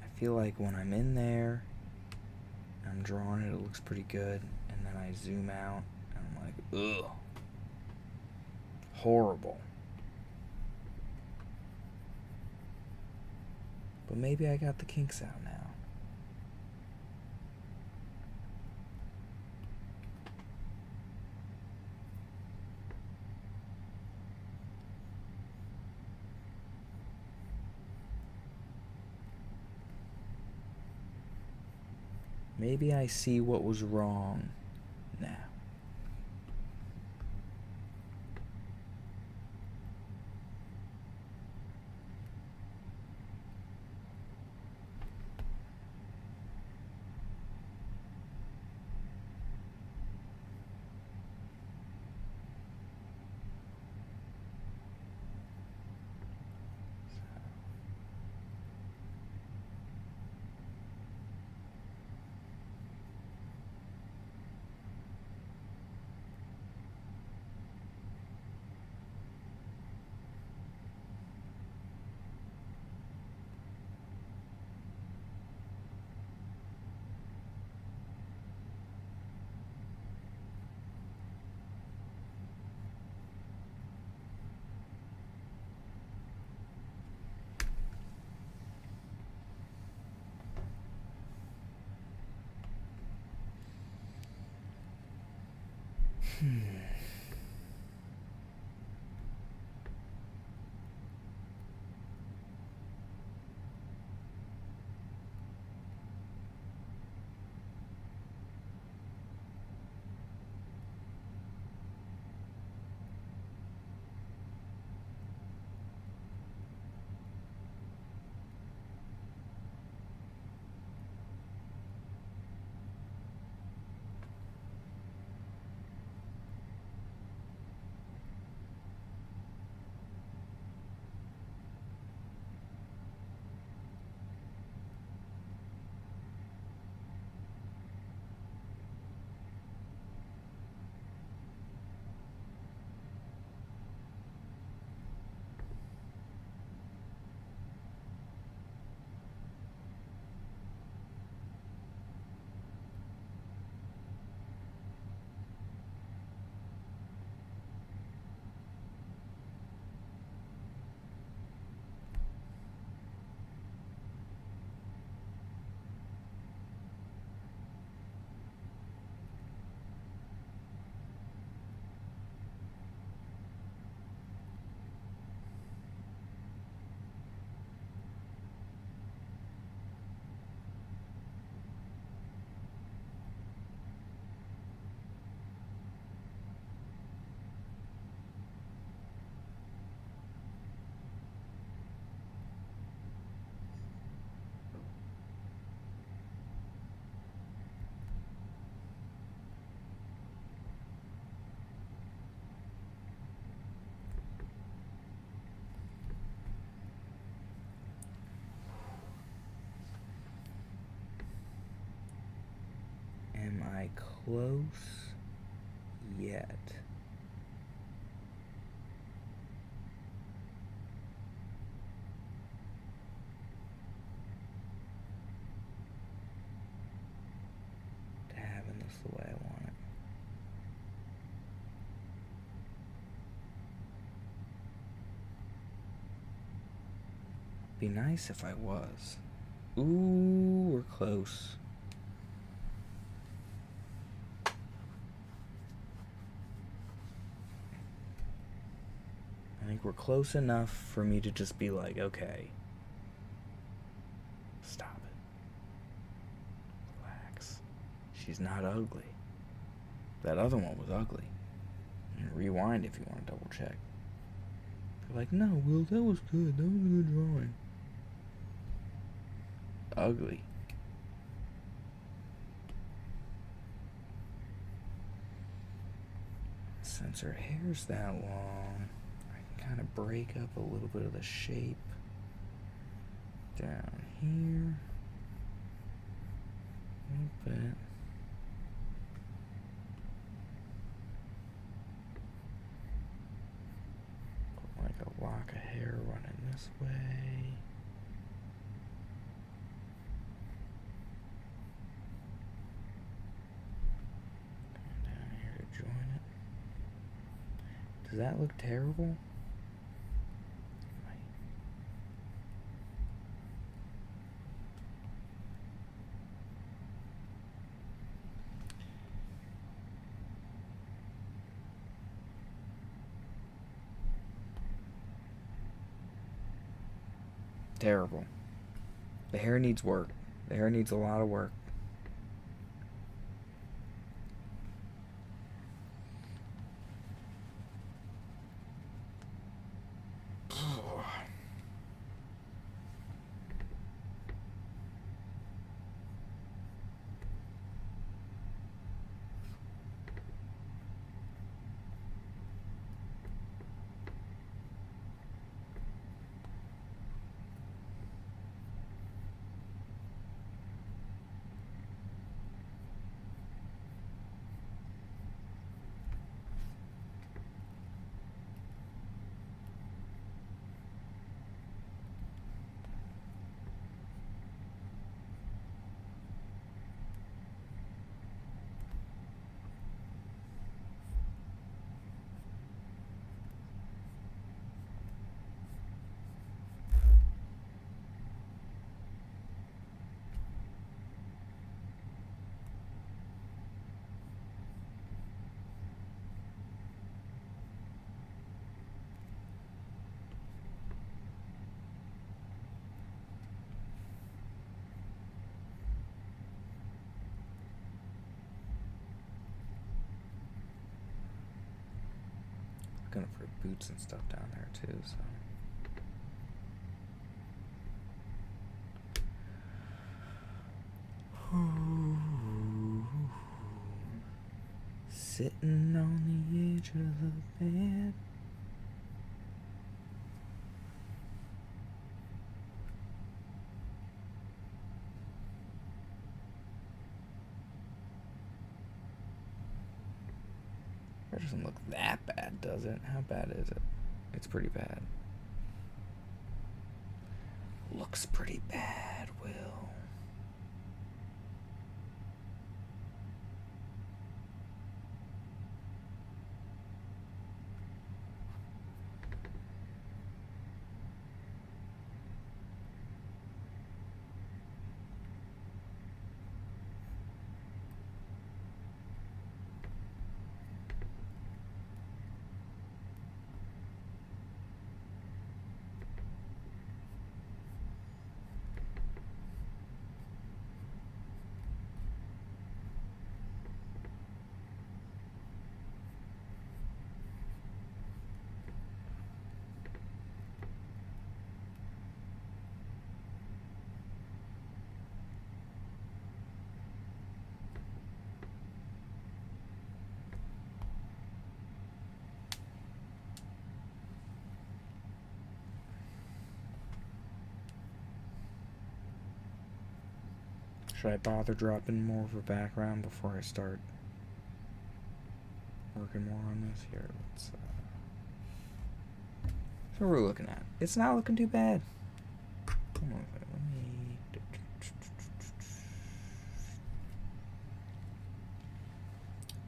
I feel like when I'm in there, I'm drawing it, it looks pretty good, and then I zoom out, and I'm like, ugh. Horrible. But maybe I got the kinks out now. Maybe I see what was wrong now. Am I close yet? To having this the way I want it. Be nice if I was. Ooh, we're close. I think we're close enough for me to just be like, okay, stop it. Relax. She's not ugly. That other one was ugly. And rewind if you want to double check. They're like, no, Will, that was good. That was a good drawing. Ugly. Since her hair's that long, I can kind of break up a little bit of the shape down here. A little bit. lock of hair running this way. Coming down here to join it. Does that look terrible? Terrible. The hair needs work. The hair needs a lot of work. Looking for boots and stuff down there too, so. Sitting on the edge of the bed. It doesn't look that bad, does it? How bad is it? It's pretty bad. Looks pretty bad, Will. Should I bother dropping more of a background before I start working more on this? Here, let's so we're looking at. It's not looking too bad. Hold on, let me.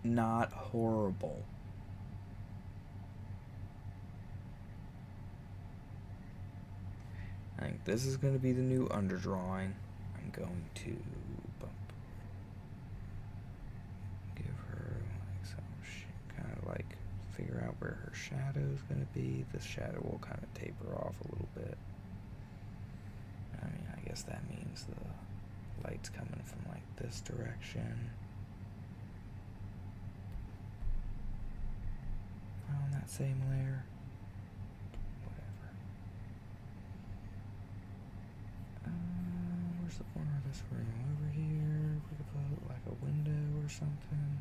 Not horrible. I think this is going to be the new underdrawing. I'm going to give her like some shit, kind of like figure out where her shadow is going to be. This shadow will kind of taper off a little bit. I mean, I guess that means the light's coming from like this direction. On that same layer. Where's the corner of this room? Over here. We could put like a window or something.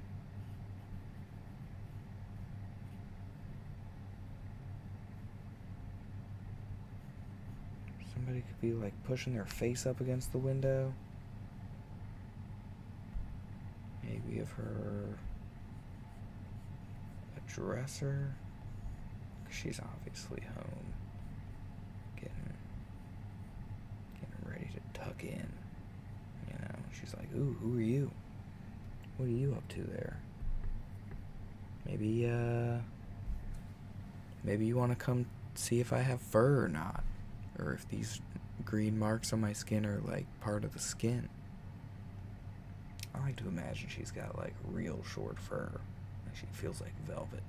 Somebody could be like pushing their face up against the window. Maybe of her a dresser. She's obviously home. tuck in. You know, she's like, ooh, who are you? What are you up to there? Maybe you want to come see if I have fur or not. Or if these green marks on my skin are, like, part of the skin. I like to imagine she's got, like, real short fur. And she feels like velvet.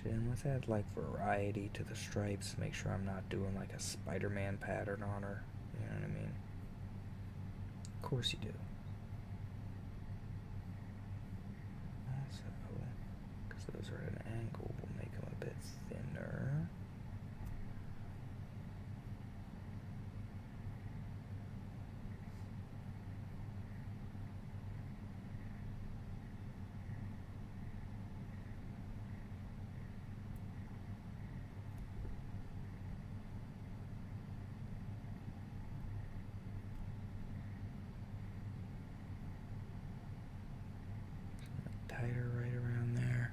And let's add like variety to the stripes. Make sure I'm not doing like a Spider-Man pattern on her. You know what I mean? Of course you do. Also, because those are at an angle, we'll make them a bit thinner. Tighter right around there.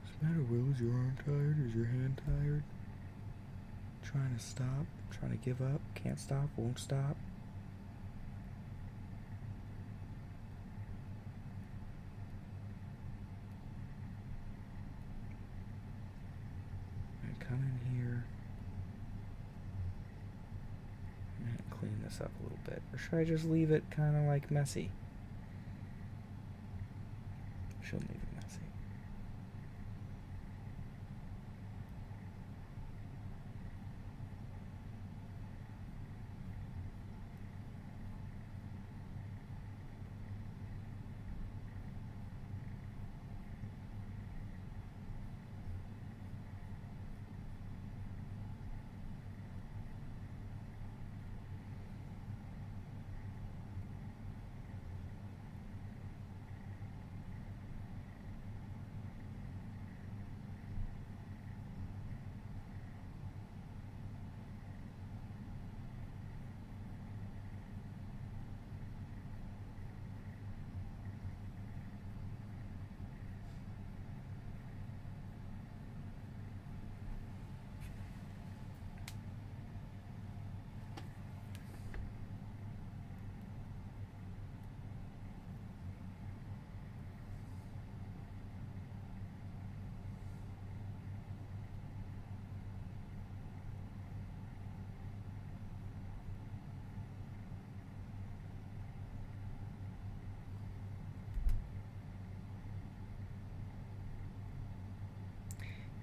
What's the matter, Will? Is your arm tired? Is your hand tired? Trying to stop? Trying to give up? Can't stop? Won't stop? And come in here and clean this up a little bit. Or should I just leave it kind of like messy? Shouldn't leave it messy.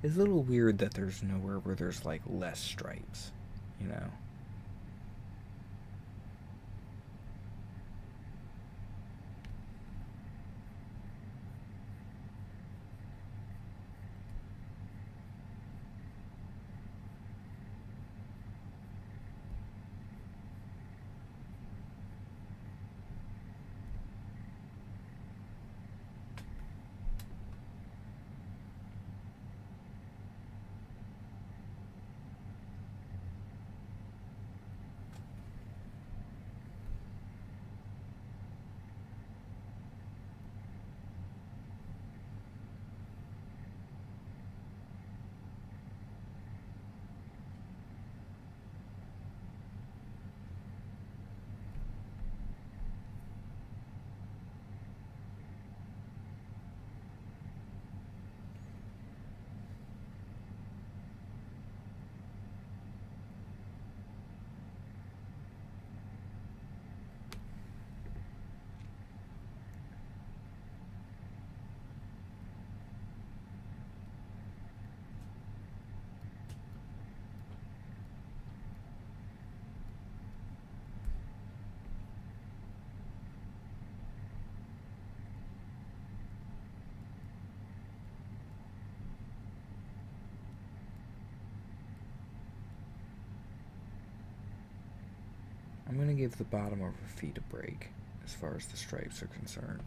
It's a little weird that there's nowhere where there's like less stripes, you know? I'm going to give the bottom of her feet a break as far as the stripes are concerned.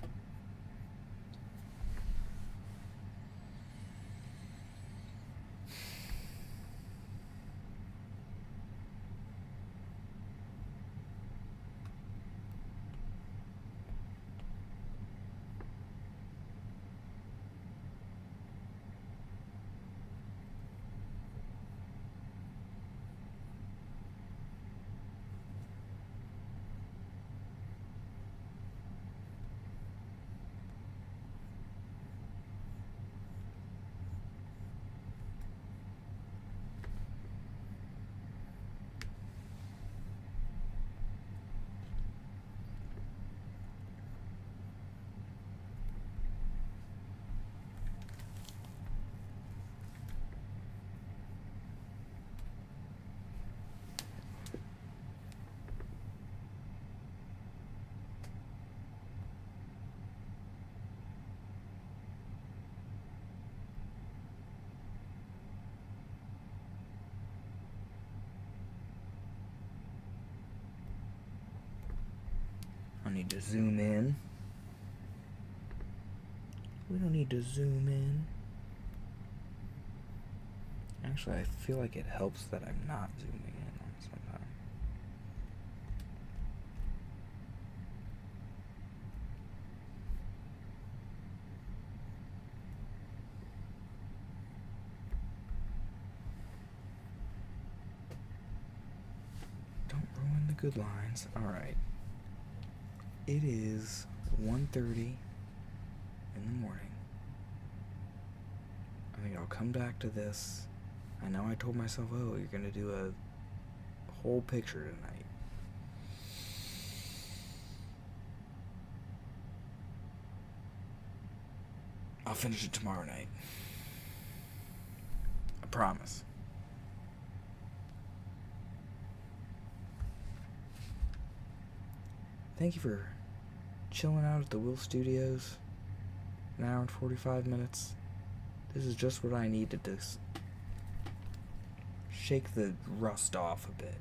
I need to zoom in. We don't need to zoom in. Actually, I feel like it helps that I'm not zooming in on sometimes. Don't ruin the good lines. Alright. It is 1:30 in the morning. I think I'll come back to this. I know I told myself, oh, you're gonna do a whole picture tonight. I'll finish it tomorrow night. I promise. Thank you for chilling out at the Will Studios. An hour and 45 minutes. This is just what I needed to shake the rust off a bit.